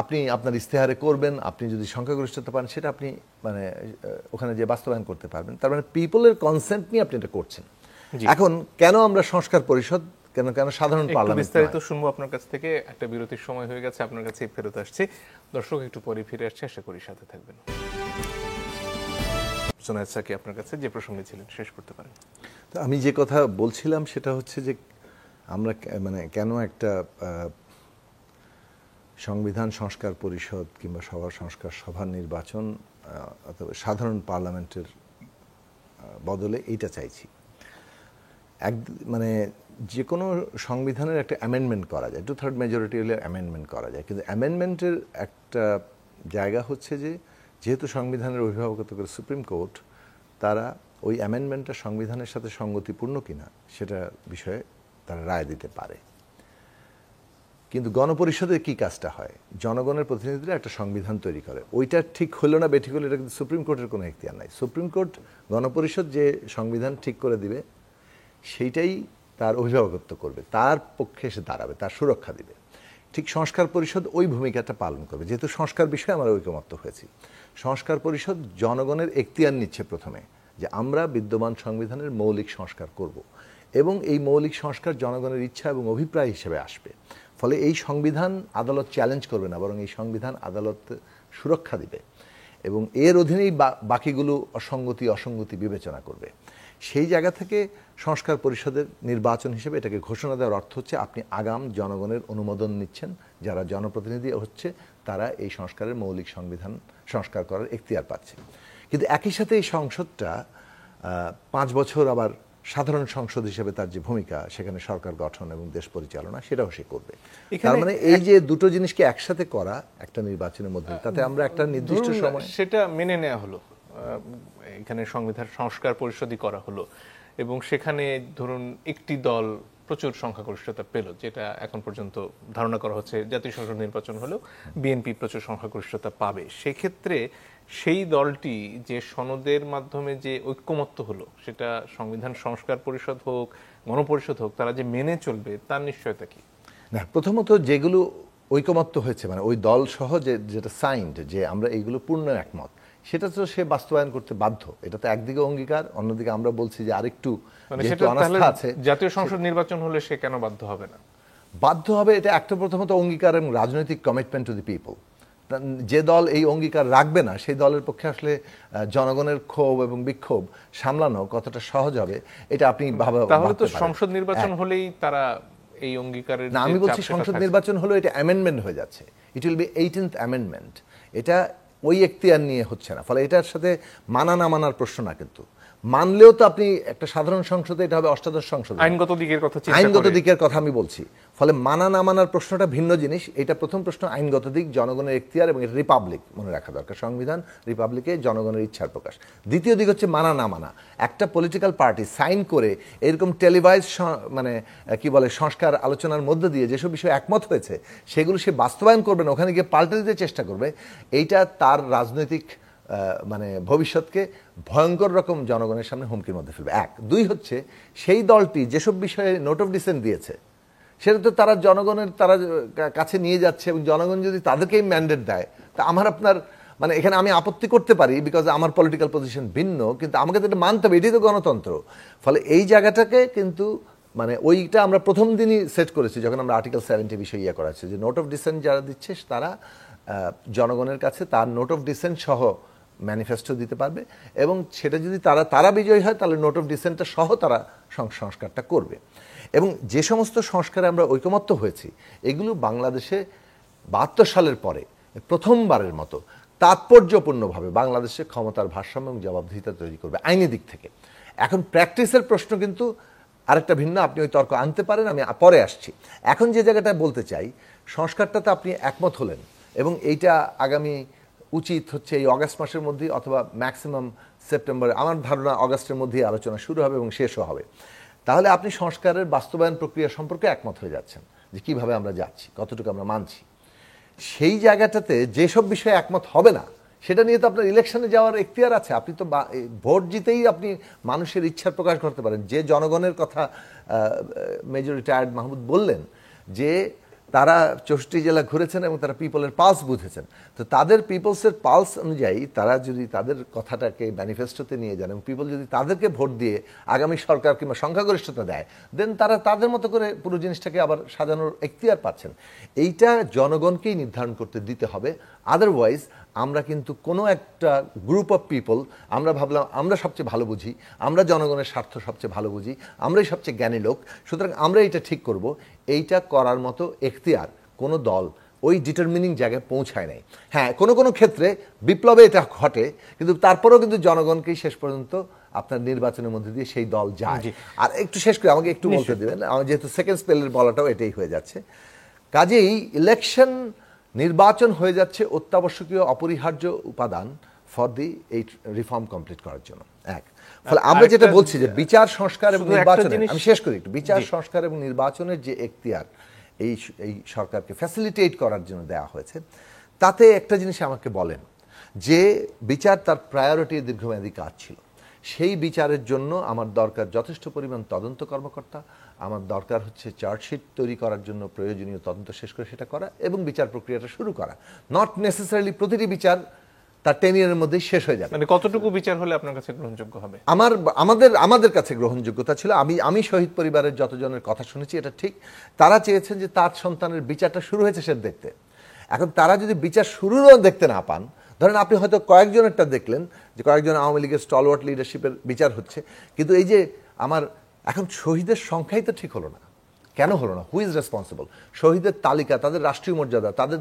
আপনি আপনার ইস্তেহারে করবেন। আপনি যদি সংখ্যাগরিষ্ঠতা পান সেটা আপনি মানে ওখানে যে বাস্তবায়ন করতে পারবেন। তার মানে পিপলের কনসেন্ট নিয়ে আপনি এটা করছেন। এখন কেন আমরা সংস্কার পরিষদ, কেন সাধারণ পার্লামেন্ট? বিস্তারিত শুনবো আপনার কাছ থেকে। একটা বিরতির সময় হয়ে গেছে, আপনার কাছে ফেরত আসছি। দর্শক একটু পরে ফিরে আসছে, আশা করি সাথে থাকবেন। সোনায়েত সাকি আপনার কাছে যে প্রসঙ্গে ছিলেন শেষ করতে পারেন। তো আমি যে কথা বলছিলাম সেটা হচ্ছে যে আমরা মানে কেন একটা সংবিধান সংস্কার পরিষদ কিংবা সংস্কার সভার নির্বাচন অথবা সাধারণ পার্লামেন্টের বদলে এইটা চাইছি। মানে যে কোনো সংবিধানের একটা অ্যামেন্ডমেন্ট করা যায়, 2/3 মেজরিটি হলে অ্যামেন্ডমেন্ট করা যায়, কিন্তু অ্যামেন্ডমেন্টের একটা জায়গা হচ্ছে যে যেহেতু সংবিধানের অভিভাবকত্ব করে সুপ্রিম কোর্ট, তারা ওই অ্যামেন্ডমেন্টটা সংবিধানের সাথে সঙ্গতিপূর্ণ কিনা সেটা বিষয়ে তারা রায় দিতে পারে। কিন্তু গণপরিষদের কি কাজটা হয়, জনগণের প্রতিনিধিরা একটা সংবিধান তৈরি করে, ওইটা ঠিক হলো না বেঠিক হলো এটা কিন্তু সুপ্রিম কোর্টের কোনো এখতিয়ার নাই। সুপ্রিম কোর্ট গণপরিষদ যে সংবিধান ঠিক করে দিবে সেইটাই তার অভিভাবকত্ব করবে, তার পক্ষে এসে দাঁড়াবে, তার সুরক্ষা দিবে। ঠিক সংস্কার পরিষদ ওই ভূমিকাটা পালন করবে। যেহেতু সংস্কার বিষয়ে আমরা ঐকমত্য হয়েছি, সংস্কার পরিষদ জনগণের এখতিয়ার নিচ্ছে প্রথমে যে আমরা বিদ্যমান সংবিধানের মৌলিক সংস্কার করব, এবং এই মৌলিক সংস্কার জনগণের ইচ্ছা এবং অভিপ্রায় হিসেবে আসবে। ফলে এই সংবিধান আদালত চ্যালেঞ্জ করবে না, বরং এই সংবিধান আদালত সুরক্ষা দিবে এবং এর অধীনেই বাকিগুলো অসঙ্গতি বিবেচনা করবে। সেই জায়গা থেকে সংস্কার পরিষদের নির্বাচন হিসেবে এটাকে ঘোষণা দেওয়ার অর্থ হচ্ছে আপনি আগাম জনগণের অনুমোদন নিচ্ছেন, যারা জনপ্রতিনিধি হচ্ছে তারা এই সংস্কারের মৌলিক সংবিধান সংস্কার করার এখতিয়ার পাচ্ছে। কিন্তু একই সাথে এই সংসদটা 5 বছর আবার সাধারণ সংসদ হিসেবে তার যে ভূমিকা, সেখানে সরকার গঠন এবং দেশ পরিচালনা, সেটাও সে করবে। তার মানে এই যে দুটো জিনিসকে একসাথে করা একটা নির্বাচনের মধ্যে, তাতে আমরা একটা নির্দিষ্ট সময় সেটা মেনে নেওয়া হলো, এখানে সংবিধান সংস্কার পরিষদই করা হলো এবং সেখানে ধরুন একটি দল প্রচুর সংখ্যাগরিষ্ঠতা পেল, যেটা এখন পর্যন্ত ধারণা করা হচ্ছে জাতীয় সংসদ নির্বাচন হলেও বিএনপি প্রচুর সংখ্যাগরিষ্ঠতা পাবে। সেক্ষেত্রে সেই দলটি যে সনদের মাধ্যমে যে ঐক্যমত্য হলো, সেটা সংবিধান সংস্কার পরিষদ হোক গণপরিষদ হোক, তারা যে মেনে চলবে তার নিশ্চয়তা কি? না, প্রথমত যেগুলো ঐকমত্য হয়েছে, মানে ওই দল সহ যেটা সাইন্ড যে আমরা এইগুলো পূর্ণ একমত, সেটা তো সে বাস্তবায়ন করতে বাধ্য। এটা তো একদিকে অঙ্গীকার, অন্যদিকে আমরা বলছি যে আরেকটু যেহেতু অনাস্থা আছে। জাতীয় সংসদ নির্বাচন হলে সে কেন বাধ্য হবে না? বাধ্য হবে, এটা একটা প্রথমত অঙ্গীকার এবং রাজনৈতিক কমিটমেন্ট টু দি পিপল। যে দল এই অঙ্গীকার রাখবে না, সেই দলের পক্ষে আসলে জনগণের ক্ষোভ এবং বিক্ষোভ সামলানো কতটা সহজ হবে এটা আপনি তাহলে তো সংসদ নির্বাচন হলেই তারা এই অঙ্গীকারের না, আমি বলছি সংসদ নির্বাচন হলো এটা অ্যামেন্ডমেন্ট হয়ে যাচ্ছে, it will be 18th amendment. এটা ওই এখতিয়ার নিয়ে হচ্ছে না, ফলে এটার সাথে মানা না মানার প্রশ্ন না। কিন্তু মানলেও তো আপনি একটা সাধারণ সংসদে, এটা হবে অষ্টাদশ সংসদ, আইনগত দিকের কথা আইনগত দিকের কথা আমি বলছি। ফলে মানা না মানার প্রশ্নটা ভিন্ন জিনিস। এটা প্রথম প্রশ্ন আইনগত দিক, জনগণের এখতিয়ার, এবং এটা রিপাবলিক মনে রাখা দরকার, সংবিধান রিপাবলিকে জনগণের ইচ্ছার প্রকাশ। দ্বিতীয় দিক হচ্ছে মানা না মানা। একটা পলিটিক্যাল পার্টি সাইন করে এরকম টেলিভাইজ মানে কি বলে সংস্কার আলোচনার মধ্যে দিয়ে যেসব বিষয় একমত হয়েছে সেগুলো সে বাস্তবায়ন করবে না, ওখানে গিয়ে পাল্টে দিতে চেষ্টা করবে, এইটা তার রাজনৈতিক মানে ভবিষ্যৎকে ভয়ঙ্কর রকম জনগণের সামনে হুমকির মধ্যে ফেলবে। 1 2 হচ্ছে সেই দলটি যেসব বিষয়ে নোট অফ ডিসেন্ট দিয়েছে সেটা তো তারা জনগণের কাছে নিয়ে যাচ্ছে, এবং জনগণ যদি তাদেরকেই ম্যান্ডেট দেয়, তা আমার আপনার মানে এখানে আমি আপত্তি করতে পারি বিকজ আমার পলিটিক্যাল পজিশন ভিন্ন, কিন্তু আমাকে তো এটা মানতে হবে, এটাই তো গণতন্ত্র। ফলে এই জায়গাটাকে কিন্তু মানে ওইটা আমরা প্রথম দিনই সেট করেছি যখন আমরা আর্টিকেল 70 বিষয়ে করা হচ্ছে যে নোট অফ ডিসেন্ট যারা দিচ্ছে তারা জনগণের কাছে তার নোট অফ ডিসেন্ট সহ ম্যানিফেস্টো দিতে পারবে, এবং সেটা যদি তারা বিজয়ী হয় তাহলে নোট অফ ডিসেন্টটা সহ তারা সংস্কারটা করবে। এবং যে সমস্ত সংস্কারে আমরা ঐকমত্য হয়েছি এগুলো বাংলাদেশে 72 সালের পরে প্রথমবারের মতো তাৎপর্যপূর্ণভাবে বাংলাদেশে ক্ষমতার ভারসাম্য এবং জবাবদিহিতা তৈরি করবে আইনি দিক থেকে। এখন প্র্যাকটিসের প্রশ্ন কিন্তু আরেকটা ভিন্ন, আপনি ওই তর্ক আনতে পারেন, আমি পরে আসছি। এখন যে জায়গাটা বলতে চাই, সংস্কারটাতে আপনি একমত হলেন এবং এইটা আগামী উচিত হচ্ছে এই অগাস্ট মাসের মধ্যে অথবা ম্যাক্সিমাম সেপ্টেম্বর, আমার ধারণা অগাস্টের মধ্যেই আলোচনা শুরু হবে এবং শেষও হবে। তাহলে আপনি সংস্কারের বাস্তবায়ন প্রক্রিয়া সম্পর্কে একমত হয়ে যাচ্ছেন যে কিভাবে আমরা যাচ্ছি, কতটুকু আমরা মানছি। সেই জায়গাটাতে যেসব বিষয়ে একমত হবে না সেটা নিয়ে তো আপনার ইলেকশনে যাওয়ার এখতিয়ার আছে। আপনি তো ভোট জিতেই আপনি মানুষের ইচ্ছার প্রকাশ করতে পারেন। যে জনগণের কথা মেজর রিটায়ার্ড মাহমুদ বললেন যে তারা 64 জেলা ঘুরেছেন এবং তারা পিপলের পালস বুঝেছেন, তো তাদের পিপলসের পালস অনুযায়ী তারা যদি তাদের কথাটাকে ম্যানিফেস্টোতে নিয়ে যান এবং পিপল যদি তাদেরকে ভোট দিয়ে আগামী সরকার কিংবা সংখ্যাগরিষ্ঠতা দেয়, দেন তারা তাদের মতো করে পুরো জিনিসটাকে আবার সাজানোর এখতিয়ার পাচ্ছেন। এইটা জনগণকেই নির্ধারণ করতে দিতে হবে। আদারওয়াইজ আমরা কিন্তু কোনো একটা গ্রুপ অফ পিপল আমরা ভাবলাম আমরা সবচেয়ে ভালো বুঝি, আমরা জনগণের স্বার্থ সবচেয়ে ভালো বুঝি, আমরাই সবচেয়ে জ্ঞানী লোক, সুতরাং আমরা এটা ঠিক করব, এইটা করার মতো এখতিয়ার কোনো দল ওই ডিটারমিনিং জায়গায় পৌঁছায় নাই। হ্যাঁ, কোনো কোনো ক্ষেত্রে বিপ্লবে এটা ঘটে, কিন্তু তারপরেও কিন্তু জনগণকেই শেষ পর্যন্ত আপনার নির্বাচনের মধ্যে দিয়ে সেই দল যায়। আর একটু শেষ করে আমাকে একটু বলতে দেবেন, আমার যেহেতু সেকেন্ড স্পেলের বলাটাও এটাই হয়ে যাচ্ছে। কাজেই ইলেকশন নির্বাচন হয়ে যাচ্ছে অত্যাবশ্যকীয় অপরিহার্য উপাদান ফর দি এই রিফর্ম কমপ্লিট করার জন্য। ফলে আমরা যেটা বলছি যে বিচার সংস্কার এবং নির্বাচন, আমি শেষ করি একটু, বিচার সংস্কার এবং নির্বাচনের যে এখতিয়ার, এই এই সরকারকে ফ্যাসিলিটেট করার জন্য দেওয়া হয়েছে, তাতে একটা জিনিস আমাকে বলেন যে বিচার তার প্রায়োরিটি দীর্ঘমেয়াদী কাজ ছিল, সেই বিচারের জন্য আমার দরকার যথেষ্ট পরিমাণ তদন্ত কর্মকর্তা, আমার দরকার হচ্ছে চার্জশিট তৈরি করার জন্য প্রয়োজনীয় তদন্ত শেষ করে সেটা করা এবং বিচার প্রক্রিয়াটা শুরু করা। নট নেসেসারিলি প্রতিটি বিচার তার 10 ইয়ারের মধ্যেই শেষ হয়ে যাবে। মানে কতটুকু বিচার হলে আপনার কাছে গ্রহণযোগ্য হবে? আমাদের কাছে গ্রহণযোগ্যতা ছিল, আমি শহীদ পরিবারের যতজনের কথা শুনেছি এটা ঠিক, তারা চেয়েছেন যে তার সন্তানের বিচারটা শুরু হয়েছে সে দেখতে। এখন তারা যদি বিচার শুরুও দেখতে না পান, ধরেন আপনি হয়তো কয়েকজনেরটা দেখলেন যে কয়েকজন আওয়ামী লীগের স্টলওয়ার্ট লিডারশিপের বিচার হচ্ছে, কিন্তু এই যে আমার এখন শহীদের সংখ্যাই তো ঠিক হলো না। কেন হলো না? Who is responsible? শহীদের তালিকা, তাদের রাষ্ট্রীয় মর্যাদা, তাদের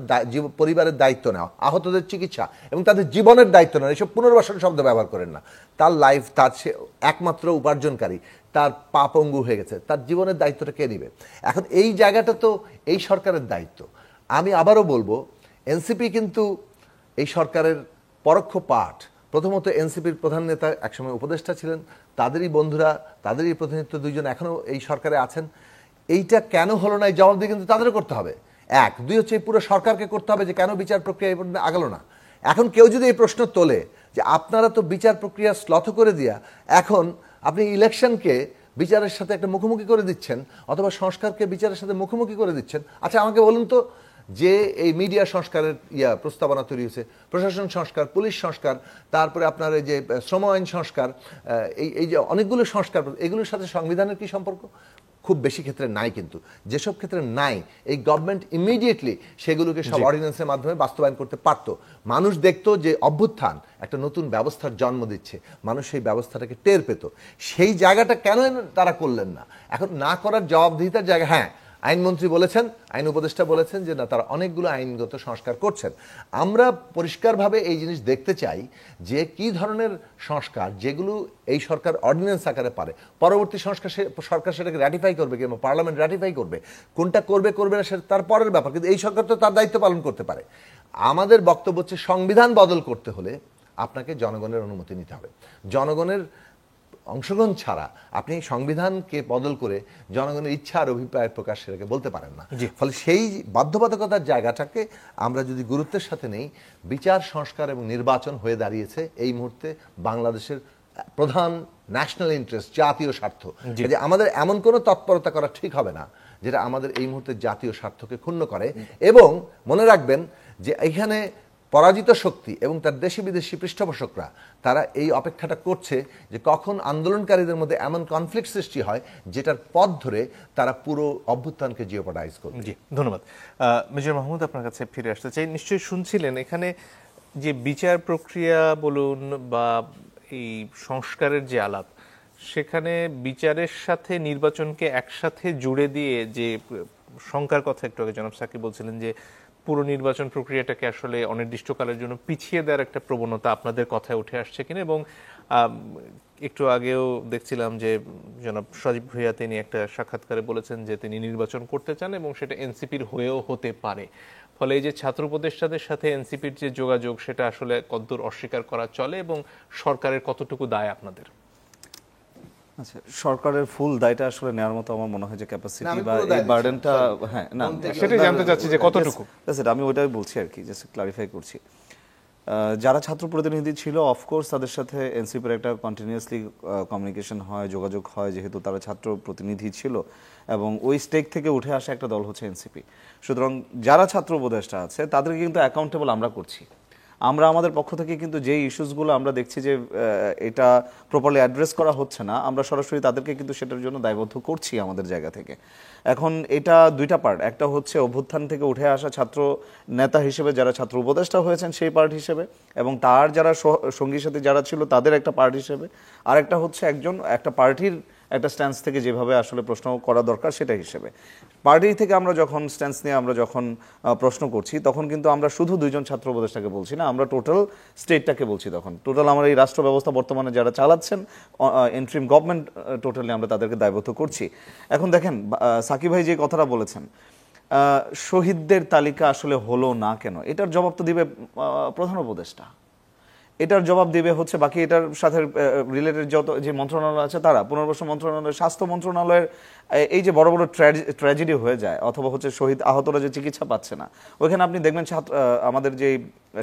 পরিবারের দায়িত্ব নেওয়া, আহতদের চিকিৎসা এবং তাদের জীবনের দায়িত্ব নেওয়া, এইসব পুনর্বাসন শব্দ ব্যবহার করেন না। তার লাইফ, তার সে একমাত্র উপার্জনকারী, তার পা পঙ্গু হয়ে গেছে, তার জীবনের দায়িত্বটা কে নেবে? এখন এই জায়গাটা তো এই সরকারের দায়িত্ব। আমি আবারও বলবো, এনসিপি কিন্তু এই সরকারের পরোক্ষ পার্ট। প্রথমত এনসিপির প্রধান নেতা একসময় উপদেষ্টা ছিলেন, তাদেরই বন্ধুরা, তাদেরই প্রতিনিধিত্ব দুইজন এখনও এই সরকারে আছেন। এইটা কেন হলো না এই জবাবদিহি কিন্তু তাদেরও করতে হবে। এক, দুই হচ্ছে এই পুরো সরকারকে করতে হবে যে কেন বিচার প্রক্রিয়া এই পর্যন্ত আগালো না। এখন কেউ যদি এই প্রশ্ন তোলে যে আপনারা তো বিচার প্রক্রিয়া শ্লথ করে দিয়া এখন আপনি ইলেকশনকে বিচারের সাথে একটা মুখোমুখি করে দিচ্ছেন, অথবা সংস্কারকে বিচারের সাথে মুখোমুখি করে দিচ্ছেন। আচ্ছা আমাকে বলুন তো, যে এই মিডিয়া সংস্কারের প্রস্তাবনা তৈরি হয়েছে, প্রশাসন সংস্কার, পুলিশ সংস্কার, তারপরে আপনার এই যে শ্রম আইন সংস্কার, এই যে অনেকগুলো সংস্কার, এগুলোর সাথে সংবিধানের কি সম্পর্ক? খুব বেশি ক্ষেত্রে নাই। কিন্তু যেসব ক্ষেত্রে নাই, এই গভর্নমেন্ট ইমিডিয়েটলি সেগুলোকে সব অর্ডিন্যান্সের মাধ্যমে বাস্তবায়ন করতে পারত। মানুষ দেখতো যে অভ্যুত্থান একটা নতুন ব্যবস্থার জন্ম দিচ্ছে, মানুষ সেই ব্যবস্থাটাকে টের পেত। সেই জায়গাটা কেন তারা করলেন না? এখন না করার জবাবদিহিতার জায়গা, হ্যাঁ আইনমন্ত্রী বলেছেন, আইন উপদেষ্টা বলেছেন যে না, তারা অনেকগুলো আইনগত সংস্কার করছেন। আমরা পরিষ্কারভাবে এই জিনিস দেখতে চাই যে কি ধরনের সংস্কার যেগুলো এই সরকার অর্ডিন্যান্স আকারে পারে, পরবর্তী সংস্কার সরকার সেটাকে র্যাটিফাই করবে কিংবা পার্লামেন্ট র্যাটিফাই করবে, কোনটা করবে করবে না সেটা তার পরের ব্যাপার, কিন্তু এই সরকার তো তার দায়িত্ব পালন করতে পারে। আমাদের বক্তব্য হচ্ছে সংবিধান বদল করতে হলে আপনাকে জনগণের অনুমতি নিতে হবে। জনগণের অংশগ্রহণ ছাড়া আপনি সংবিধানকে বদল করে জনগণের ইচ্ছা আর অভিপ্রায় প্রকাশ সেটাকে বলতে পারেন না। ফলে সেই বাধ্যবাধকতার জায়গাটাকে আমরা যদি গুরুত্বের সাথে নেই, বিচার সংস্কার এবং নির্বাচন হয়ে দাঁড়িয়েছে এই মুহূর্তে বাংলাদেশের প্রধান ন্যাশনাল ইন্টারেস্ট, জাতীয় স্বার্থ। যে আমাদের এমন কোনো তৎপরতা করা ঠিক হবে না যেটা আমাদের এই মুহূর্তে জাতীয় স্বার্থকে ক্ষুণ্ণ করে। এবং মনে রাখবেন যে এখানে পরাজিত শক্তি এবং তার দেশি বিদেশি পৃষ্ঠপোষকরা তারা এই অপেক্ষাটা করছে যে কখন আন্দোলনকারীদের মধ্যে এমন কনফ্লিক্ট সৃষ্টি হয় যেটার পথ ধরে তারা পুরো অভ্যুত্থানকে জিওপার্ডাইজ করবে। জি, ধন্যবাদ। মেজর মাহমুদ, আপনার কাছে ফিরে আসতে চাই। নিশ্চয়ই শুনছিলেন এখানে যে বিচার প্রক্রিয়া বলুন বা এই সংস্কারের যে আলাপ, সেখানে বিচারের সাথে নির্বাচনকে একসাথে জুড়ে দিয়ে যে শঙ্কার কথা একটু আগে জনাব সাকিব বলছিলেন যে পুরো নির্বাচন প্রক্রিয়াটাকে আসলে অনির্দিষ্টকালের জন্য পিছিয়ে দেওয়ার একটা প্রবণতা আপনাদের কথায় উঠে আসছে কিনা। এবং একটু আগেও দেখছিলাম যে জনাব সজীব ভুঁইয়া তিনি একটা সাক্ষাৎকারে বলেছেন যে তিনি নির্বাচন করতে চান এবং সেটা এনসিপির হয়েও হতে পারে। ফলে এই যে ছাত্র উপদেষ্টাদের সাথে এনসিপির যে যোগাযোগ, সেটা আসলে কতদূর অস্বীকার করা চলে এবং সরকারের কতটুকু দায় আপনাদের? আচ্ছা, সরকারের ফুল দায়টা আসলে নেওয়ার মতো আমার মনে হয় যে ক্যাপাসিটি বা এই বার্ডেনটা, হ্যাঁ না সেটাই জানতে চাচ্ছি যে কতটুকু। আমি ওইটাই বলছি আর কি, জাস্ট ক্লারিফাই করছি। যারা ছাত্র প্রতিনিধি ছিল, অফকোর্স তাদের সাথে এনসিপির একটা কন্টিনিউয়াসলি কমিউনিকেশন হয়, যোগাযোগ হয়, যেহেতু তারা ছাত্র প্রতিনিধি ছিল এবং ওই স্টেক থেকে উঠে আসা একটা দল হচ্ছে এনসিপি। সুতরাং যারা ছাত্র উপদেষ্টা আছে তাদেরকে কিন্তু অ্যাকাউন্টেবল আমরা করছি। আমরা আমাদের পক্ষ থেকে কিন্তু যে ইস্যুসগুলো আমরা দেখছি যে এটা প্রপারলি অ্যাড্রেস করা হচ্ছে না, আমরা সরাসরি তাদেরকে কিন্তু সেটার জন্য দায়বদ্ধ করছি আমাদের জায়গা থেকে। এখন এটা দুইটা পার্ট, একটা হচ্ছে অভ্যুত্থান থেকে উঠে আসা ছাত্র নেতা হিসেবে যারা ছাত্র উপদেষ্টা হয়েছেন সেই পার্ট হিসেবে, এবং তার যারা সঙ্গী সাথী যারা ছিল তাদের একটা পার্ট হিসেবে, আর একটা হচ্ছে একটা পার্টির একটা স্ট্যান্স থেকে যেভাবে আসলে প্রশ্ন করা দরকার সেটা হিসেবে। পার্টি থেকে আমরা যখন স্ট্যান্স নিয়ে আমরা যখন প্রশ্ন করছি, তখন কিন্তু আমরা শুধু দুইজন ছাত্র উপদেষ্টাকে বলছি না, আমরা টোটাল স্টেটটাকে বলছি। তখন টোটাল আমার এই রাষ্ট্র ব্যবস্থা বর্তমানে যারা চালাচ্ছেন, ইন্টারিম গভর্নমেন্ট, টোটালি আমরা তাদেরকে দায়বদ্ধ করছি। এখন দেখেন সাকিব ভাই যে কথাটা বলেছেন, শহীদদের তালিকা আসলে হলো না কেন, এটার জবাব তো দিবে প্রধান উপদেষ্টা। এটার জবাব দেবে হচ্ছে বাকি এটার সাথে রিলেটেড যত যে মন্ত্রণালয় আছে তারা। পুনর্বাসন মন্ত্রণালয়, স্বাস্থ্য মন্ত্রণালয়ের এই যে বড় বড় ট্র্যাজেডি হয়ে যায় অথবা হচ্ছে শহীদ আহতরা যে চিকিৎসা পাচ্ছে না, ওইখানে আপনি দেখবেন আমাদের যে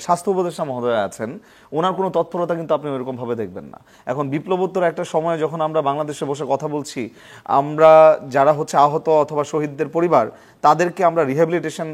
স্বাস্থ্য উপদেষ্টা মহোদয় আছেন ওনার কোনো তৎপরতা কিন্তু আপনি ওইরকম ভাবে দেখবেন না। এখন বিপ্লবোত্তর একটা সময়ে যখন আমরা বাংলাদেশে বসে কথা বলছি, আমরা যারা হচ্ছে আহত অথবা শহীদদের পরিবার তাদেরকে আমরা রিহ্যাবিলিটেশন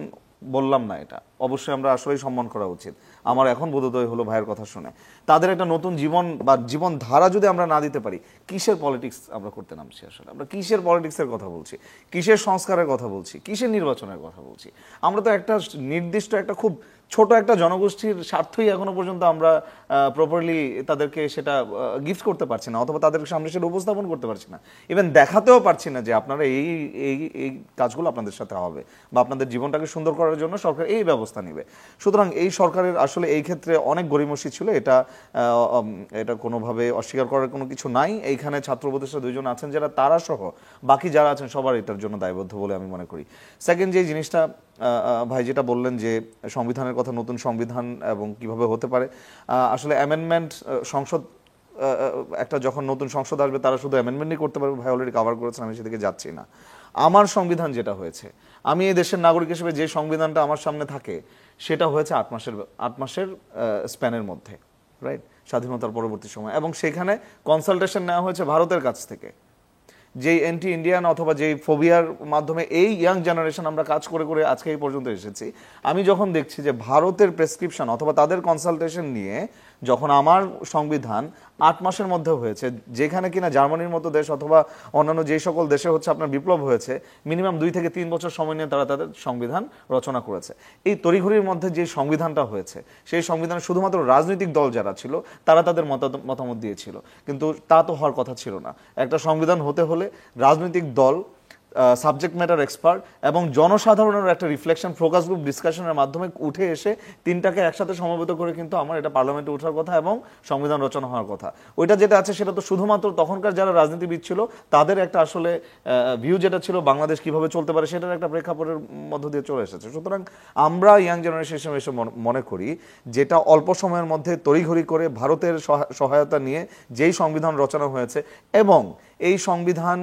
বললাম না, এটা অবশ্যই আমরা আসলেই সম্মান করা উচিত। আমার এখন বোধোদয় হলো ভাইয়ের কথা শুনে, তাদের একটা নতুন জীবন বা জীবন ধারা যদি আমরা না দিতে পারি, কিসের পলিটিক্স আমরা করতে নামছি? আসলে আমরা কিসের পলিটিক্সের কথা বলছি, কিসের সংস্কারের কথা বলছি, কিসের নির্বাচনের কথা বলছি? আমরা তো একটা নির্দিষ্ট একটা খুব ছোট একটা জনগোষ্ঠীর স্বার্থই এখনো পর্যন্ত আমরা প্রপারলি তাদেরকে সেটা গিফট করতে পারছি না, অথবা তাদের সামনে সেটা উপস্থাপন করতে পারছি না, ইভেন দেখাতেও পারছি না যে আপনারা এই এই এই কাজগুলো আপনাদের সাথে হবে বা আপনাদের জীবনটাকে সুন্দর করার জন্য সরকার এই ব্যবস্থা নেবে। সুতরাং এই সরকারের আসলে এই ক্ষেত্রে অনেক গরিমসি ছিল, এটা এটা কোনোভাবে অস্বীকার করার কোনো কিছু নাই। এইখানে ছাত্র উপদেষ্টা দুইজন আছেন যারা, তারা সহ বাকি যারা আছেন সবার এটার জন্য দায়বদ্ধ বলে আমি মনে করি। সেকেন্ড যে জিনিসটা ভাই যেটা বললেন যে সংবিধানের কথা, নতুন সংবিধান এবং কিভাবে হতে পারে, আসলে অ্যামেন্ডমেন্ট সংসদ একটা যখন নতুন সংসদ আসবে তারা শুধু অ্যামেন্ডমেন্টই করতে পারবে, ভাই অলরেডি কভার করেছেন, আমি সেদিকে যাচ্ছি না। আমার সংবিধান যেটা হয়েছে, আমি এই দেশের নাগরিক হিসেবে যে সংবিধানটা আমার সামনে থাকে সেটা হয়েছে 8 মাসের স্প্যানের মধ্যে, রাইট, স্বাধীনতার পরবর্তী সময়, এবং সেখানে কনসালটেশন নেওয়া হয়েছে ভারতের কাছ থেকে। যেই অ্যান্টি ইন্ডিয়ান অথবা যেই ফোবিয়ার মাধ্যমে এই ইয়াং জেনারেশন আমরা কাজ করে করে আজকে এই পর্যন্ত এসেছি, আমি যখন দেখছি যে ভারতের প্রেসক্রিপশন অথবা তাদের কনসালটেশন নিয়ে যখন আমার সংবিধান 8 মাসের মধ্যে হয়েছে, যেখানে কিনা জার্মানির মতো দেশ অথবা অন্যান্য যেই সকল দেশে হচ্ছে আপনার বিপ্লব হয়েছে, মিনিমাম 2 থেকে 3 বছর সময় নিয়ে তারা তাদের সংবিধান রচনা করেছে। এই তড়িঘড়ির মধ্যে যে সংবিধানটা হয়েছে, সেই সংবিধানে শুধুমাত্র রাজনৈতিক দল যারা ছিল তারা তাদের মতামত দিয়েছিল, কিন্তু তা তো হওয়ার কথা ছিল না। একটা সংবিধান হতে হলে রাজনৈতিক দল, সাবজেক্ট ম্যাটার এক্সপার্ট এবং জনসাধারণের একটা রিফ্লেকশন, ফোকাস গ্রুপ ডিসকাশনের মাধ্যমে উঠে এসে তিনটাকে একসাথে সমবেত করে কিন্তু আমার এটা পার্লামেন্টে ওঠার কথা এবং সংবিধান রচনা হওয়ার কথা। ওইটা যেটা আছে সেটা তো শুধুমাত্র তখনকার যারা রাজনীতিবিদ ছিল তাদের একটা আসলে ভিউ যেটা ছিল বাংলাদেশ কিভাবে চলতে পারে সেটার একটা প্রেক্ষাপটের মধ্য দিয়ে চলে এসেছে। সুতরাং আমরা ইয়াং জেনারেশন হিসেবে এসে মনে করি যেটা অল্প সময়ের মধ্যে তড়িঘড়ি করে ভারতের সহায়তা নিয়ে যেই সংবিধান রচনা হয়েছে এবং এই সংবিধান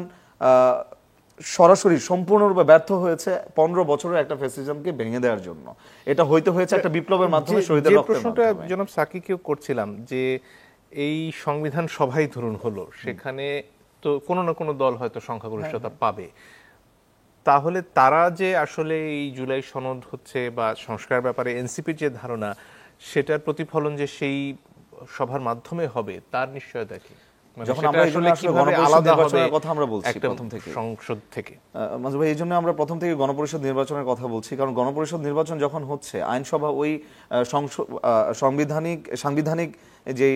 সরাসরি সম্পূর্ণরূপে ব্যর্থ হয়েছে 15 বছরের একটা ফ্যাসিজমকে ভেঙে দেওয়ার জন্য। এটা হয়েছে একটা বিপ্লবের মাধ্যমে, শহীদের রক্তের প্রশ্নটা মাধ্যমে। জনাব সাকিকেও করছিলাম যে এই সংবিধান সভাই ধরুন হলো, সেখানে তো কোনো না কোনো দল হয়তো সংখ্যাগরিষ্ঠতা পাবে, তাহলে তারা যে আসলে এই জুলাই সনদ হচ্ছে বা সংস্কার ব্যাপারে এনসিপির যে ধারণা সেটার প্রতিফলন যে সেই সভার মাধ্যমে হবে তার নিশ্চয়তা কি? যখন আমরা আসলে গণপরিষদ নির্বাচনের কথা আমরা বলছি প্রথম থেকে, সংসদ থেকে মাজু ভাই, এই জন্য আমরা প্রথম থেকে গণপরিষদ নির্বাচনের কথা বলছি, কারণ গণপরিষদ নির্বাচন যখন হচ্ছে, আইনসভা ওই সাংবিধানিক যে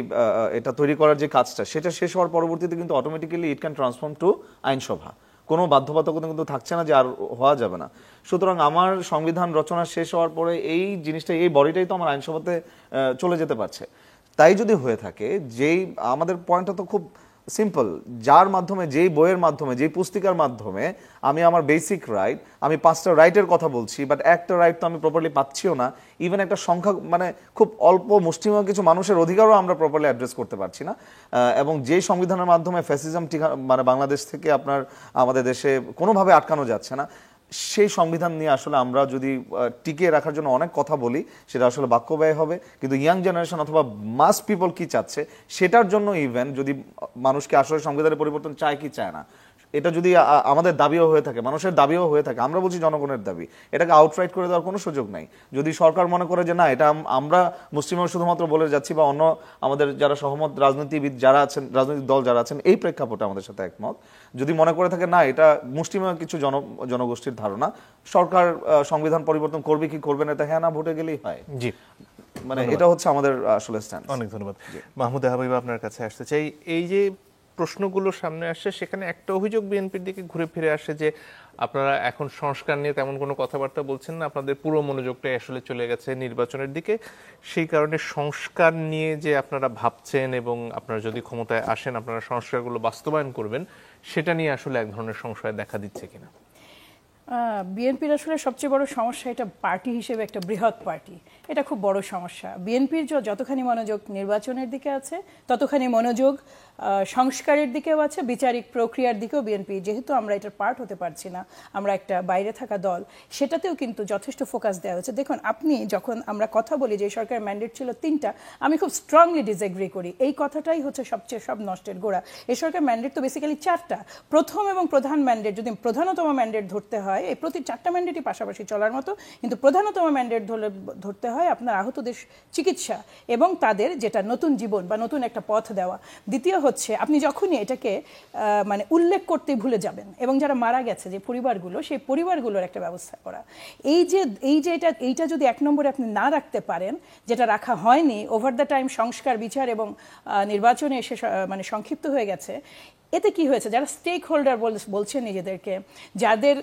এটা তৈরি করার যে কাজটা সেটা শেষ হওয়ার পরবর্তীতে কিন্তু automatically it can transform to আইনসভা, কোনো বাধ্যবাধকতা কিন্তু থাকছে না যে আর হওয়া যাবে না। সুতরাং আমার সংবিধান রচনা শেষ হওয়ার পরে এই জিনিসটা, এই বডিটাই তো আমার আইনসভাতে চলে যেতে পারছে। তাই যদি হয়ে থাকে, যেই আমাদের পয়েন্টটা তো খুব সিম্পল, যার মাধ্যমে, যেই বইয়ের মাধ্যমে, যেই পুস্তিকার মাধ্যমে আমি আমার বেসিক রাইট, আমি 5টা রাইটের কথা বলছি, বাট একটা রাইট তো আমি প্রপারলি পাচ্ছিও না, ইভেন একটা সংখ্যা মানে খুব অল্প মুষ্টিমেয় কিছু মানুষের অধিকারও আমরা প্রপারলি অ্যাড্রেস করতে পারছি না। এবং যেই সংবিধানের মাধ্যমে ফ্যাসিজম মানে বাংলাদেশ থেকে আমাদের দেশে কোনোভাবে আটকানো যাচ্ছে না, সেই সংবিধান নিয়ে আসলে আমরা যদি টিকিয়ে রাখার জন্য অনেক কথা বলি সেটা আসলে বাক্য ব্যয় হবে, কিন্তু ইয়াং জেনারেশন অথবা মাস পিপল কি চাচ্ছে সেটার জন্য ইভেন যদি মানুষকে আসলে সংবিধানের পরিবর্তন চায় কি চায় না, এটা যদি আমাদের দাবিও হয়ে থাকে, মানুষের দাবিও হয়ে থাকে, আমরা বলছি জনগণের দাবি, এটাকে আউটরাইট করে দেওয়ার কোনো সুযোগ নাই। যদি সরকার মনে করে যে না এটা আমরা মুসলিমরা শুধুমাত্র বলে যাচ্ছি বা অন্য আমাদের যারা সহমত রাজনীতিবিদ যারা আছেন, রাজনৈতিক দল যারা আছেন এই প্রেক্ষাপটে আমাদের সাথে একমত, যদি মনে করে থাকে না এটা মুসলিমীয় কিছু জনগোষ্ঠীর ধারণা, সরকার সংবিধান পরিবর্তন করবে কি করবে না এটা হ্যাঁ না ভোটে গেলেই হয়। জি, মানে এটা হচ্ছে আমাদের আসলে স্ট্যান্ড। অনেক ধন্যবাদ। মাহমুদ হাবিব, আপনার কাছে আসতে চাই। এই যে প্রশ্নগুলো সামনে আসছে সেখানে একটা অভিযোগ বিএনপির দিকে ঘুরে ফিরে আসে যে আপনারা এখন সংস্কার নিয়ে তেমন কোনো কথাবার্তা বলছেন না, আপনাদের পুরো মনোযোগটাই আসলে চলে গেছে নির্বাচনের দিকে, সেই কারণে সংস্কার নিয়ে যে আপনারা ভাবছেন এবং আপনারা যদি ক্ষমতায় আসেন আপনারা সংস্কারগুলো বাস্তবায়ন করবেন, সেটা নিয়ে আসলে এক ধরনের সংশয় দেখা দিচ্ছে কিনা? বিএনপির আসলে সবচেয়ে বড় সমস্যা, এটা পার্টি হিসেবে একটা বৃহৎ পার্টি, এটা খুব বড় সমস্যা। বিএনপির যতখানি মনোযোগ নির্বাচনের দিকে আছে, ততখানি মনোযোগ সংস্কারের দিকেও আছে, বিচারিক প্রক্রিয়ার দিকেও বিএনপি, যেহেতু আমরা এটার পার্ট হতে পারছি না, আমরা একটা বাইরে থাকা দল, সেটাতেও কিন্তু যথেষ্ট ফোকাস দেওয়া হয়েছে। দেখুন, আপনি যখন আমরা কথা বলি যে সরকারের ম্যান্ডেট ছিল 3টা, আমি খুব স্ট্রংলি ডিসএগ্রি করি। এই কথাটাই হচ্ছে সবচেয়ে সব নষ্টের গোড়া। এই সরকার ম্যান্ডেট তো বেসিক্যালি 4টা। প্রথম এবং প্রধান ম্যান্ডেট, যদি প্রধানতম ম্যান্ডেট ধরতে হয়, এই প্রতি 4টা ম্যান্ডেটই পাশাপাশি চলার মতো, কিন্তু প্রধানতম ম্যান্ডেট ধরতে হয় আপনার আহতদের চিকিৎসা এবং তাদের যেটা নতুন জীবন বা নতুন একটা পথ দেওয়া। দ্বিতীয় হচ্ছে, আপনি যখনই এটাকে মানে উল্লেখ করতে ভুলে যাবেন এবং যারা মারা গেছে যে পরিবারগুলো, সেই পরিবারগুলোর একটা ব্যবস্থা করা। এইটা যদি 1 নম্বরে আপনি না রাখতে পারেন, যেটা রাখা হয়নি, ওভার দ্য টাইম সংস্কার, বিচার এবং নির্বাচনে এসে মানে সংক্ষিপ্ত হয়ে গেছে। এতে কি হয়েছে, যারা স্টেক হোল্ডার বলছেন নিজেদেরকে, যাদের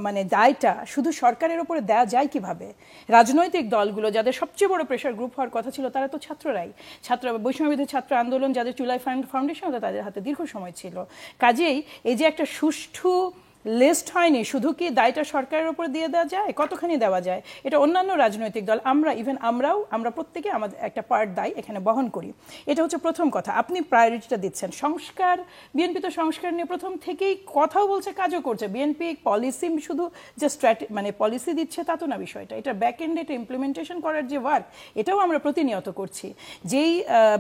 মানে দায়টা শুধু সরকারের উপরে দেওয়া যায় কিভাবে, রাজনৈতিক দলগুলো যাদের সবচেয়ে বড় প্রেশার গ্রুপ হওয়ার কথা ছিল, তারা তো ছাত্ররাই। বৈষম্যবিরোধী ছাত্র আন্দোলন, যাদের জুলাই ফাউন্ডেশন, তাদের হাতে দীর্ঘ সময় ছিল। কাজেই এই যে একটা সুষ্ঠু লিস্ট হয়নি, শুধু কি দায়টা সরকারের উপর দিয়ে দেওয়া যায়, কতখানি দেওয়া যায়, এটা অন্যান্য রাজনৈতিক দল, আমরা প্রত্যেকে আমাদের একটা পার্ট দায় এখানে বহন করি। এটা হচ্ছে প্রথম কথা। আপনি প্রায়োরিটিটা দিচ্ছেন সংস্কার। বিএনপি তো সংস্কার নিয়ে প্রথম থেকেই কথাও বলছে, কাজও করছে। বিএনপি পলিসি শুধু যে মানে পলিসি দিচ্ছে তা তো না বিষয়টা, এটা ব্যাক এন্ডে এটা ইমপ্লিমেন্টেশন করার যে ওয়ার্ক, এটাও আমরা প্রতিনিয়ত করছি। যেই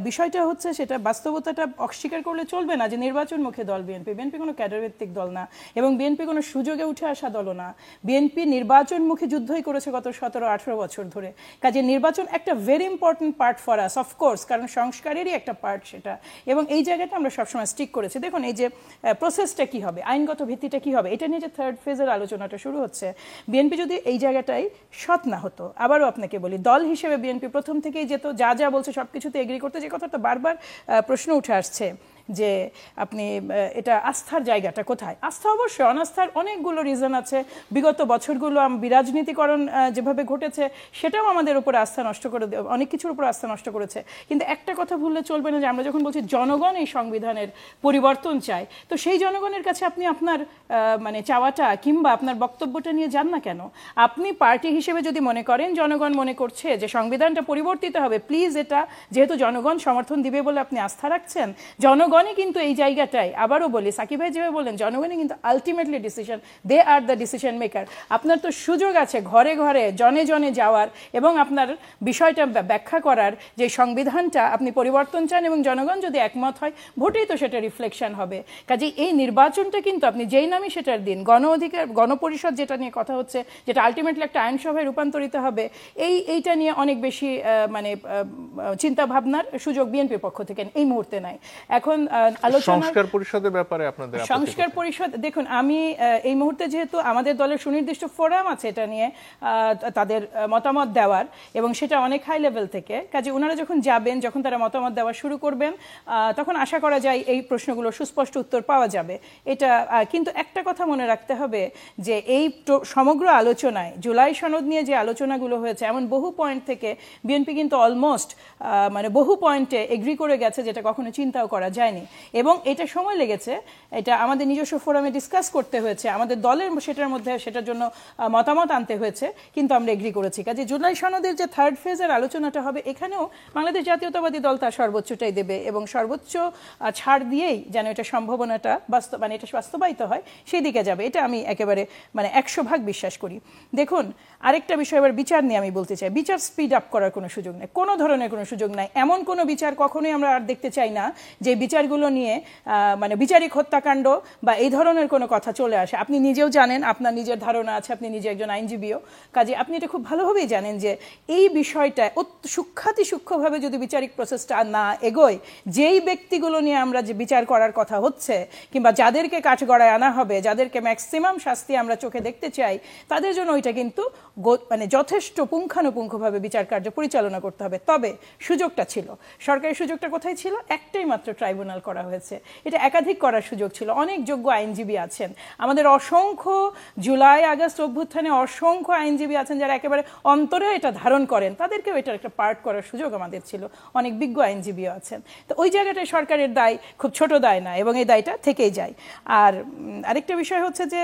বিষয়টা হচ্ছে, সেটা বাস্তবতাটা অস্বীকার করলে চলবে না যে নির্বাচনমুখী দল বিএনপি কোনো ক্যাডারভিত্তিক দল না, এবং বিএনপি কোনো সুযোগে উঠে আসা দলও না। বিএনপি নির্বাচনমুখী যুদ্ধই করেছে গত 17-18 বছর ধরে। কাজে নির্বাচন একটা very important part for us, of course, কারণ সংস্কারেরই একটা পার্ট সেটা, এবং এই জায়গাটা আমরা সবসময় স্টিক করেছি। দেখুন, এই যে প্রসেসটা কি হবে, আইনগত ভিত্তিটা কি হবে, এটা নিয়ে যে 3rd ফেজের আলোচনাটা শুরু হচ্ছে, বিএনপি যদি এই জায়গাটাই সৎ না হতো, আবারও আপনাকে বলি, দল হিসেবে বিএনপি প্রথম থেকেই যেত, যা বলছে সবকিছুতে এগ্রি করতে। যে কথাটা বারবার প্রশ্ন উঠে আসছে যে আপনি এটা আস্থার জায়গাটা কোথায়, আস্থা অবশ্যই, অনাস্থার অনেকগুলো রিজন আছে। বিগত বছরগুলো বিরাজনীতিকরণ যেভাবে ঘটেছে, সেটাও আমাদের উপরে আস্থা নষ্ট করে, অনেক কিছুর উপর আস্থা নষ্ট করেছে। কিন্তু একটা কথা ভুললে চলবে না, যে আমরা যখন বলছি জনগণ এই সংবিধানের পরিবর্তন চায়, তো সেই জনগণের কাছে আপনি আপনার মানে চাওয়াটা কিংবা আপনার বক্তব্যটা নিয়ে যান না কেন? আপনি পার্টি হিসেবে যদি মনে করেন, জনগণ মনে করছে যে সংবিধানটা পরিবর্তিত হবে, প্লিজ, এটা যেহেতু জনগণ সমর্থন দিবে বলে আপনি আস্থা রাখছেন, জনগণই কিন্তু এই জায়গাটায়, আবারও বলি, সাকিব ভাই যেভাবে বলেন, জনগণই কিন্তু ultimately decision, they are the decision maker. আপনার তো সুযোগ আছে ঘরে ঘরে, জনে জনে যাওয়ার এবং আপনার বিষয়টা ব্যাখ্যা করার, যে সংবিধানটা আপনি পরিবর্তন চান, এবং জনগণ যদি একমত হয়, ভোটেই তো সেটা রিফ্লেকশন হবে। কাজেই এই নির্বাচনটা কিন্তু আপনি যেই নামই সেটার দিন, গণপরিষদ যেটা নিয়ে কথা হচ্ছে, যেটা আলটিমেটলি একটা আইনসভায় রূপান্তরিত হবে, এইটা নিয়ে অনেক বেশি মানে চিন্তা ভাবনার সুযোগ বিএনপির পক্ষ থেকে এই মুহূর্তে নাই। এখন সংস্কার পরিষদের ব্যাপারে আপনাদের সংস্কার পরিষদ, দেখুন, আমি এই মুহূর্তে যেহেতু আমাদের দলের সুনির্দিষ্ট ফোরাম আছে এটা নিয়ে তাদের মতামত দেওয়ার, এবং সেটা অনেক হাই লেভেল থেকে, কাজে ওনারা যখন যাবেন, যখন তারা মতামত দেওয়া শুরু করবেন, তখন আশা করা যায় এই প্রশ্নগুলোর সুস্পষ্ট উত্তর পাওয়া যাবে। এটা কিন্তু একটা কথা মনে রাখতে হবে, যে এই সমগ্র আলোচনায় জুলাই সনদ নিয়ে যে আলোচনাগুলো হয়েছে, এমন বহু পয়েন্ট থেকে বিএনপি কিন্তু অলমোস্ট মানে বহু পয়েন্টে এগ্রি করে গেছে, যেটা কখনো চিন্তাও করা যায়নি, এবং এটা সময় লেগেছে। এটা আমাদের নিজস্ব ফোরামে ডিসকাস করতে হয়েছে, আমাদের দলের সেটার জন্য মতামত আনতে হয়েছে, কিন্তু আমরা এগ্রি করেছি। কাজে জুলাই সনদের যে 3rd ফেজের আলোচনাটা হবে, এখানেও বাংলাদেশ জাতীয়তাবাদী দল তার সর্বোচ্চটাই দেবে, এবং সর্বোচ্চ ছাড় দিয়েই যেন এটা সম্ভাবনাটা মানে এটা বাস্তবায়িত হয়, সেই দিকে যাবে। এটা আমি একেবারে মানে 100% বিশ্বাস করি। দেখুন, আরেকটা বিষয় এবার বিচার নিয়ে আমি বলতে চাই। বিচার স্পিড আপ করার কোনো সুযোগ নেই, কোনো ধরনের কোনো সুযোগ নাই। এমন কোনো বিচার কখনোই আমরা আর দেখতে চাই না যে বিচারগুলো নিয়ে মানে বিচারিক হত্যাকাণ্ড বা এই ধরনের কোনো কথা চলে আসে। আপনি নিজেও জানেন, আপনার নিজের ধারণা আছে, আপনি নিজে একজন আইনজীবীও, কাজে আপনি এটা খুব ভালোভাবেই জানেন যে এই বিষয়টা সূক্ষ্মভাবে যদি বিচারিক প্রসেসটা না এগোয়, যেই ব্যক্তিগুলো নিয়ে আমরা যে বিচার করার কথা হচ্ছে, কিংবা যাদেরকে কাঠগড়ায় আনা হবে, যাদেরকে ম্যাক্সিমাম শাস্তি আমরা চোখে দেখতে চাই, তাদের জন্য ওইটা কিন্তু মানে যথেষ্ট পুঙ্খানুপুঙ্খভাবে বিচার কার্য পরিচালনা করতে হবে। তবে সুযোগটা ছিল, সরকারি সুযোগটা কোথায় ছিল? একটাই মাত্র ট্রাইব্যুনাল ট্রাইব্যুনাল করা হয়েছে। এটা একাধিক করার সুযোগ ছিল, অনেক যোগ্য আইনজীবী আছেন আমাদের, অসংখ্য জুলাই আগস্ট অভ্যুত্থানে অসংখ্য আইনজীবী আছেন যারা একেবারে অন্তরে এটা ধারণ করেন, তাদেরকেও এটার একটা পার্ট করার সুযোগ আমাদের ছিল, অনেক বিজ্ঞ আইনজীবীও আছেন। তো ওই জায়গাটায় সরকারের দায় খুব ছোট দায় না, এবং এই দায়টা থেকেই যায়। আর আরেকটা বিষয় হচ্ছে যে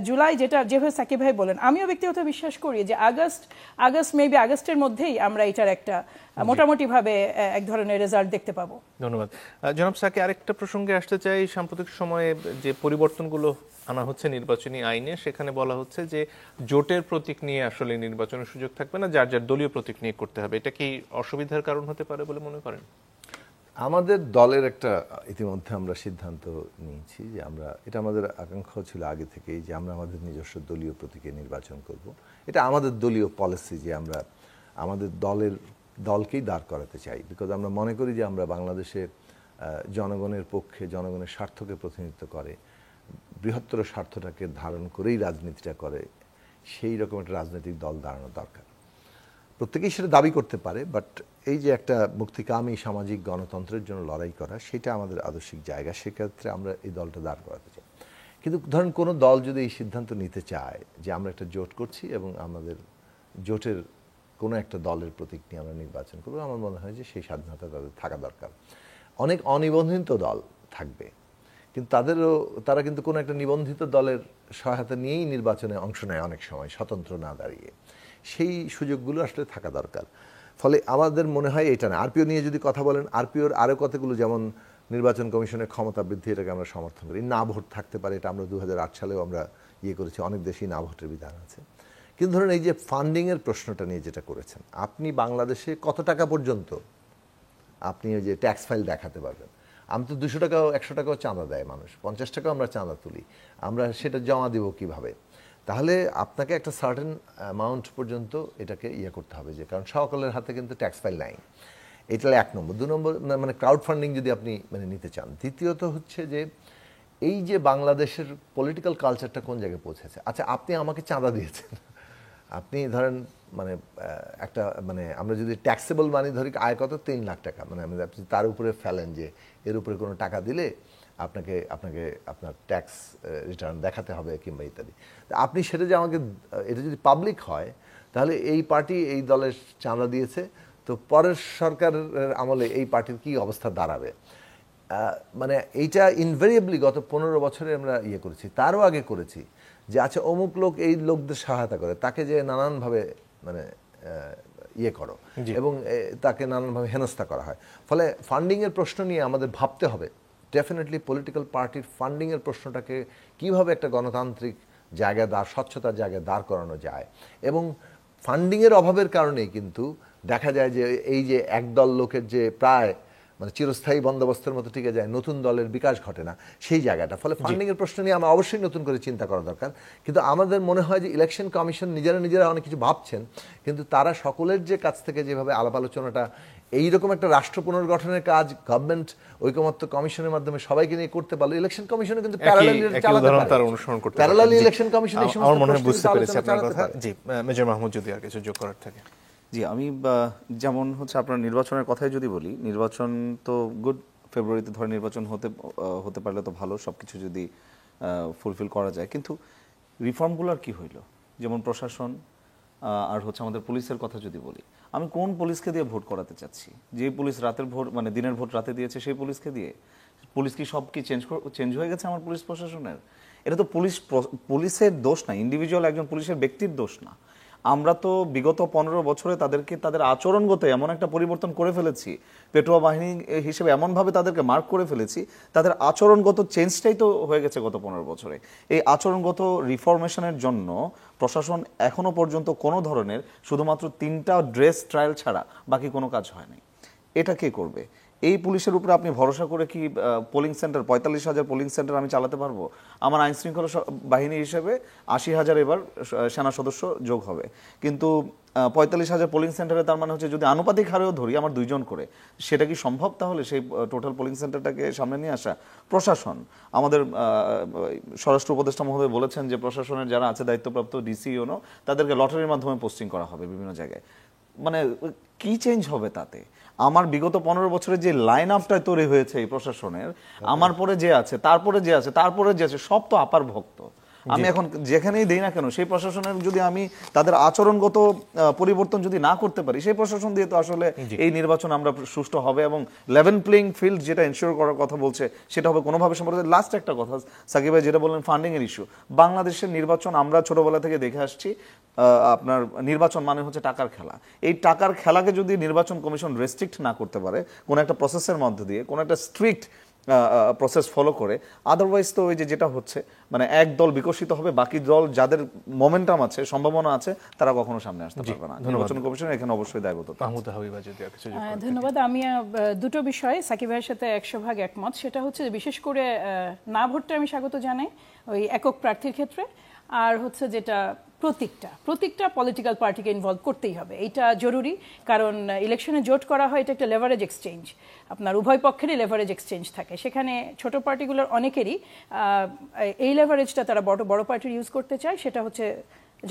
জুলাই, যেটা যেভাবে সাকিব ভাই বলেন, আমিও ব্যক্তিগত বিশ্বাস করি যে আগস্ট মেবি আগস্টের মধ্যেই আমরা এটার একটা মোটামুটিভাবে এক ধরনের রেজাল্ট দেখতে পাবো। ধন্যবাদ। জনাব সাকি, আরেকটা প্রসঙ্গে আসতে চাই। সাম্প্রতিক সময়ে যে পরিবর্তনগুলো আনা হচ্ছে নির্বাচনী আইনে, সেখানে বলা হচ্ছে যে জোটের প্রতীক নিয়ে আসলে নির্বাচনের সুযোগ থাকবে না, যার যার দলীয় প্রতীক নিয়ে করতে হবে। এটা কি অসুবিধার কারণ হতে পারে বলে মনে করেন? আমাদের দলের একটা ইতিমধ্যে আমরা সিদ্ধান্ত নিয়েছি যে আমরা, এটা আমাদের আকাঙ্ক্ষা ছিল আগে থেকেই, যে আমরা আমাদের নিজস্ব দলীয় প্রতীকে নির্বাচন করব। এটা আমাদের দলীয় পলিসি যে আমরা আমাদের দলকেই দাঁড় করাতে চাই, বিকজ আমরা মনে করি যে আমরা বাংলাদেশে জনগণের পক্ষে, জনগণের স্বার্থকে প্রতিনিধিত্ব করে, বৃহত্তর স্বার্থটাকে ধারণ করেই রাজনীতিটা করে, সেই রকম একটা রাজনৈতিক দল দাঁড়ানো দরকার। প্রত্যেকেই সেটা দাবি করতে পারে, বাট এই যে একটা মুক্তিকামী সামাজিক গণতন্ত্রের জন্য লড়াই করা, সেটা আমাদের আদর্শিক জায়গা, সেক্ষেত্রে আমরা এই দলটা দাঁড় করাতে চাই। কিন্তু ধরেন কোনো দল যদি এই সিদ্ধান্ত নিতে চায় যে আমরা একটা জোট করছি এবং আমাদের জোটের কোনো একটা দলের প্রতীক নিয়ে আমরা নির্বাচন করবো, আমার মনে হয় যে সেই স্বাধীনতা তাদের থাকা দরকার। অনেক অনিবন্ধিত দল থাকবে, কিন্তু তারা কিন্তু কোনো একটা নিবন্ধিত দলের সহায়তা নিয়েই নির্বাচনে অংশ নেয়, অনেক সময় স্বতন্ত্র না দাঁড়িয়ে। সেই সুযোগগুলো আসলে থাকা দরকার। ফলে আমাদের মনে হয় এটা না। আরপিও নিয়ে যদি কথা বলেন, আরপিওর আরও কতগুলো, যেমন নির্বাচন কমিশনের ক্ষমতা বৃদ্ধি, এটাকে আমরা সমর্থন করি। না ভোট থাকতে পারে, এটা আমরা 2008 সালেও আমরা করেছি, অনেক দেশেই না ভোটের বিধান আছে। কিন্তু ধরুন এই যে ফান্ডিংয়ের প্রশ্নটা নিয়ে যেটা করেছেন, আপনি বাংলাদেশে কত টাকা পর্যন্ত আপনি ওই যে ট্যাক্স ফাইল দেখাতে পারবেন? আমি তো 200 টাকাও 100 টাকাও চাঁদা দেয় মানুষ, 50 টাকাও আমরা চাঁদা তুলি, আমরা সেটা জমা দিব কিভাবে? তাহলে আপনাকে একটা সার্টেন অ্যামাউন্ট পর্যন্ত এটাকে করতে হবে, যে কারণ সকলের হাতে কিন্তু ট্যাক্স ফাইল নাই। এটা 1 নম্বর। 2 নম্বর, মানে ক্রাউড ফান্ডিং যদি আপনি নিতে চান। দ্বিতীয়ত হচ্ছে যে এই যে বাংলাদেশের পলিটিক্যাল কালচারটা কোন জায়গায় পৌঁছেছে। আচ্ছা, আপনি আমাকে চাঁদা দিয়েছেন, আপনি ধরেন একটা আমরা যদি ট্যাক্সেবল মানি ধরি, আয় কত, 3 লাখ টাকা, আপনি তার উপরে ফেলেন যে এর উপরে কোনো টাকা দিলে আপনাকে আপনার ট্যাক্স রিটার্ন দেখাতে হবে কিংবা ইত্যাদি। আপনি সেটা যে আমাকে, এটা যদি পাবলিক হয়, তাহলে এই পার্টি এই দলের চাঁদা দিয়েছে, তো পরের সরকারের আমলে এই পার্টির কি অবস্থা দাঁড়াবে? এইটা ইনভেরিয়েবলি গত 15 বছরে আমরা করেছি, তারও আগে করেছি, যে আচ্ছা অমুক লোক এই লোকদের সহায়তা করে, তাকে যে নানানভাবে করো, এবং তাকে নানানভাবে হেনস্থা করা হয়। ফলে ফান্ডিংয়ের প্রশ্ন নিয়ে আমাদের ভাবতে হবে। ডেফিনেটলি পলিটিক্যাল পার্টির ফান্ডিংয়ের প্রশ্নটাকে কিভাবে একটা গণতান্ত্রিক জায়গায় স্বচ্ছতার জায়গায় দাঁড় করানো যায়। এবং ফান্ডিংয়ের অভাবের কারণেই কিন্তু দেখা যায় যে এই যে একদল লোকের যে প্রায় চিরস্থায়ী বন্দোবস্তের মতো টিকে যায়, নতুন দলের বিকাশ ঘটে না সেই জায়গাটা। ফলে ফান্ডিংয়ের প্রশ্ন নিয়ে আমরা অবশ্যই নতুন করে চিন্তা করা দরকার। কিন্তু আমাদের মনে হয় যে ইলেকশন কমিশন নিজেরা অনেক কিছু ভাবছেন, কিন্তু তারা সকলের যে কাছ থেকে যেভাবে আলাপ আলোচনাটা, এইরকম একটা রাষ্ট্র পুনর্গঠনের কাজ গভর্নমেন্ট ঐকমত্য কমিশনের মাধ্যমে সবাইকে নিয়ে করতে পারলো, ইলেকশন কমিশনে কিন্তু প্যারালালি ইলেকশন কমিশন আমার মনে হয় বুঝতে পেরেছি আপনার কথা। জি, মেজর মাহমুদ, যদি আর কিছু যোগ করার থাকে। জি, আমি যেমন হচ্ছে আপনার নির্বাচনের কথাই যদি বলি, নির্বাচন তো গুড, ফেব্রুয়ারিতে ধরে নির্বাচন হতে পারলে তো ভালো, সবকিছু যদি ফুলফিল করা যায়। কিন্তু রিফর্মগুলোর কি হইল? যেমন প্রশাসন আর হচ্ছে আমাদের পুলিশের কথা যদি বলি, আমি কোন পুলিশকে দিয়ে ভোট করাতে চাচ্ছি? যে পুলিশ রাতের ভোট দিনের ভোট রাতে দিয়েছে সেই পুলিশকে দিয়ে? পুলিশ কি সব কি চেঞ্জ হয়ে গেছে আমার পুলিশ প্রশাসনের? এটা তো পুলিশের দোষ না, ইন্ডিভিজুয়াল একজন পুলিশের ব্যক্তির দোষ না। আমরা তো বিগত 15 বছরে তাদেরকে তাদের আচরণগত এমন একটা পরিবর্তন করে ফেলেছি, পেটোয়া বাহিনী হিসেবে এমনভাবে তাদেরকে মার্ক করে ফেলেছি, তাদের আচরণগত চেঞ্জটাই তো হয়ে গেছে গত 15 বছরে। এই আচরণগত রিফরমেশনের জন্য প্রশাসন এখনো পর্যন্ত কোনো ধরনের, শুধুমাত্র 3টা ড্রেস ট্রায়াল ছাড়া বাকি কোনো কাজ হয় নাই। এটা কে করবে? এই পুলিশের উপরে আপনি ভরসা করে কি পোলিং সেন্টার 45,000 পোলিং সেন্টার আমি চালাতে পারবো? আমার আইন শৃঙ্খলা বাহিনী হিসেবে 80,000 এবার সেনা সদস্য যোগ হবে, কিন্তু 45,000 পোলিং সেন্টারে তার মানে হচ্ছে যদি আনুপাতিক হারেও ধরি আমার 2 জন করে, সেটা কি সম্ভব? তাহলে সেই টোটাল পোলিং সেন্টারটাকে সামনে নিয়ে আসা। প্রশাসন, আমাদের স্বরাষ্ট্র উপদেষ্টা মহোদয় বলেছেন যে প্রশাসনের যারা আছে দায়িত্বপ্রাপ্ত ডিসি তাদেরকে লটারির মাধ্যমে পোস্টিং করা হবে বিভিন্ন জায়গায়। মানে কি চেঞ্জ হবে তাতে? আমার বিগত 15 বছরে যে লাইন আপটা তৈরি হয়েছে এই প্রশাসনের, আমার পরে যে আছে, তারপরে যে আছে, তারপরে যে আছে, সব তো আপার ভক্ত। আমি এখন যেখানেই দেই না কেন সেই প্রশাসনের যদি আমি তাদের আচরণগত পরিবর্তন যদি না করতে পারি, সেই প্রশাসন দিয়ে তো আসলে এই নির্বাচন আমরা সুষ্ঠু হবে এবং লেভেল প্লেইং ফিল্ড যেটা এনশিওর করার কথা বলছে সেটা হবে কোনোভাবে সম্ভব। লাস্ট একটা কথা সাকিব ভাই যেটা বললেন ফান্ডিং এর ইস্যু, বাংলাদেশের নির্বাচন আমরা ছোটবেলা থেকে দেখে আসছি, আপনার নির্বাচন মানে হচ্ছে টাকার খেলা। এই টাকার খেলাকে যদি নির্বাচন কমিশন রেস্ট্রিক্ট না করতে পারে কোন একটা প্রসেসের মধ্যে দিয়ে, কোন একটা স্ট্রিক্ট প্রসেস ফলো করে, আদারওয়াইজ তো ওই যেটা হচ্ছে মানে এক দল বিকশিত হবে, বাকি দল যাদের মোমেন্টাম আছে, সম্ভাবনা আছে, তারা কখনো সামনে আসতে পারবে না। নির্বাচন কমিশন এখানে অবশ্যই দায়বদ্ধ। মাহমুদা হাবিবা যদি কিছু যোগ করেন। ধন্যবাদ। আমি দুটো বিষয়ে সাকিব ভাইয়ের সাথে 100% একমত। সেটা হচ্ছে বিশেষ করে না ভোটটা আমি স্বাগত জানাই ওই একক প্রার্থীর ক্ষেত্রে, আর হচ্ছে যেটা প্রত্যেকটা পলিটিক্যাল পার্টিকে ইনভলভ করতেই হবে, এইটা জরুরি। কারণ ইলেকশনে জোট করা হয়, এটা একটা লেভারেজ এক্সচেঞ্জ, আপনার উভয় পক্ষেরই লেভারেজ এক্সচেঞ্জ থাকে। সেখানে ছোট পার্টিগুলোর অনেকেরই এই লেভারেজটা তারা বড় পার্টির ইউজ করতে চায়, সেটা হচ্ছে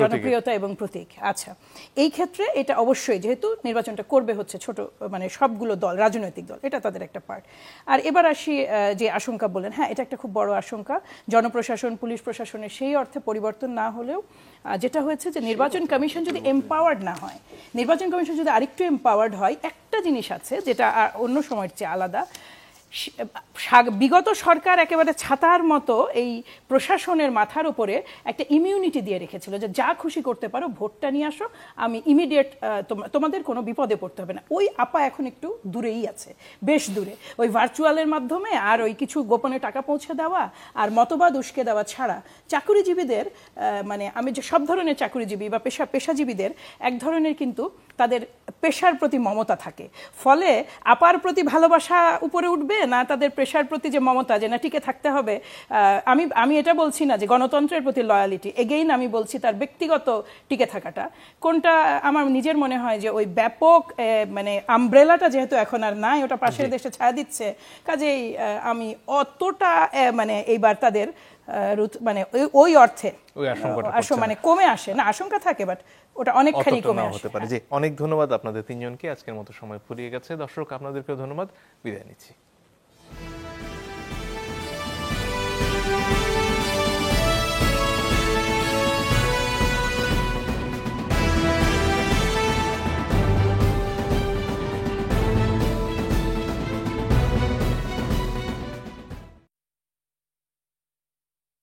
জনপ্রিয়তা এবং প্রতীক। আচ্ছা, এই ক্ষেত্রে এটা অবশ্যই, যেহেতু নির্বাচনটা করবে হচ্ছে ছোট মানে সবগুলো দল, রাজনৈতিক দল, এটা তাদের একটা পার্ট। আর এবার আসি যে আশঙ্কা বললেন, হ্যাঁ এটা একটা খুব বড় আশঙ্কা। জনপ্রশাসন, পুলিশ প্রশাসনের সেই অর্থে পরিবর্তন না হলেও যেটা হয়েছে যে নির্বাচন কমিশন যদি এম্পাওয়ার্ড না হয়, নির্বাচন কমিশন যদি আরেকটু এম্পাওয়ার্ড হয়, একটা জিনিস আছে যেটা অন্য সময়ের চেয়ে আলাদা। বিগত সরকার একেবারে ছাতার মতো এই প্রশাসনের মাথার উপরে একটা ইমিউনিটি দিয়ে রেখেছিল যে যা খুশি করতে পারো, ভোটটা নিয়ে আসো, আমি ইমিডিয়েট তোমাদের কোনো বিপদে পড়তে হবে না। ওই আপা এখন একটু দূরেই আছে, বেশ দূরে, ওই ভার্চুয়ালের মাধ্যমে আর ওই কিছু গোপনে টাকা পৌঁছে দেওয়া আর মতবাদ উস্কে দেওয়া ছাড়া চাকুরিজীবীদের মানে আমি যে সব ধরনের চাকুরিজীবী বা পেশাজীবীদের এক ধরনের কিন্তু তাদের পেশার প্রতি মমতা থাকে, ফলে আপার প্রতি ভালোবাসা উপরে উঠবে না তাদের পেশার প্রতি যে মমতা, যে না টিকে থাকতে হবে। আমি এটা বলছি না যে গণতন্ত্রের প্রতি লয়ালিটি, এগেইন আমি বলছি তার ব্যক্তিগত টিকে থাকাটা কোনটা। আমার নিজের মনে হয় যে ওই ব্যাপক মানে আমব্রেলাটা যেহেতু এখন আর নাই, ওটা পাশের দেশে ছায়া দিচ্ছে, কাজেই আমি অতটা মানে এইবার তাদের মানে ওই অর্থে মানে কমে আসে না, আশঙ্কা থাকে, বাট ওটা অনেকখানি কমে আসে। জি, অনেক ধন্যবাদ আপনাদের তিনজনকে। আজকের মতো সময় ফুরিয়ে গেছে। দর্শক আপনাদেরকেও ধন্যবাদ, বিদায় নিচ্ছি।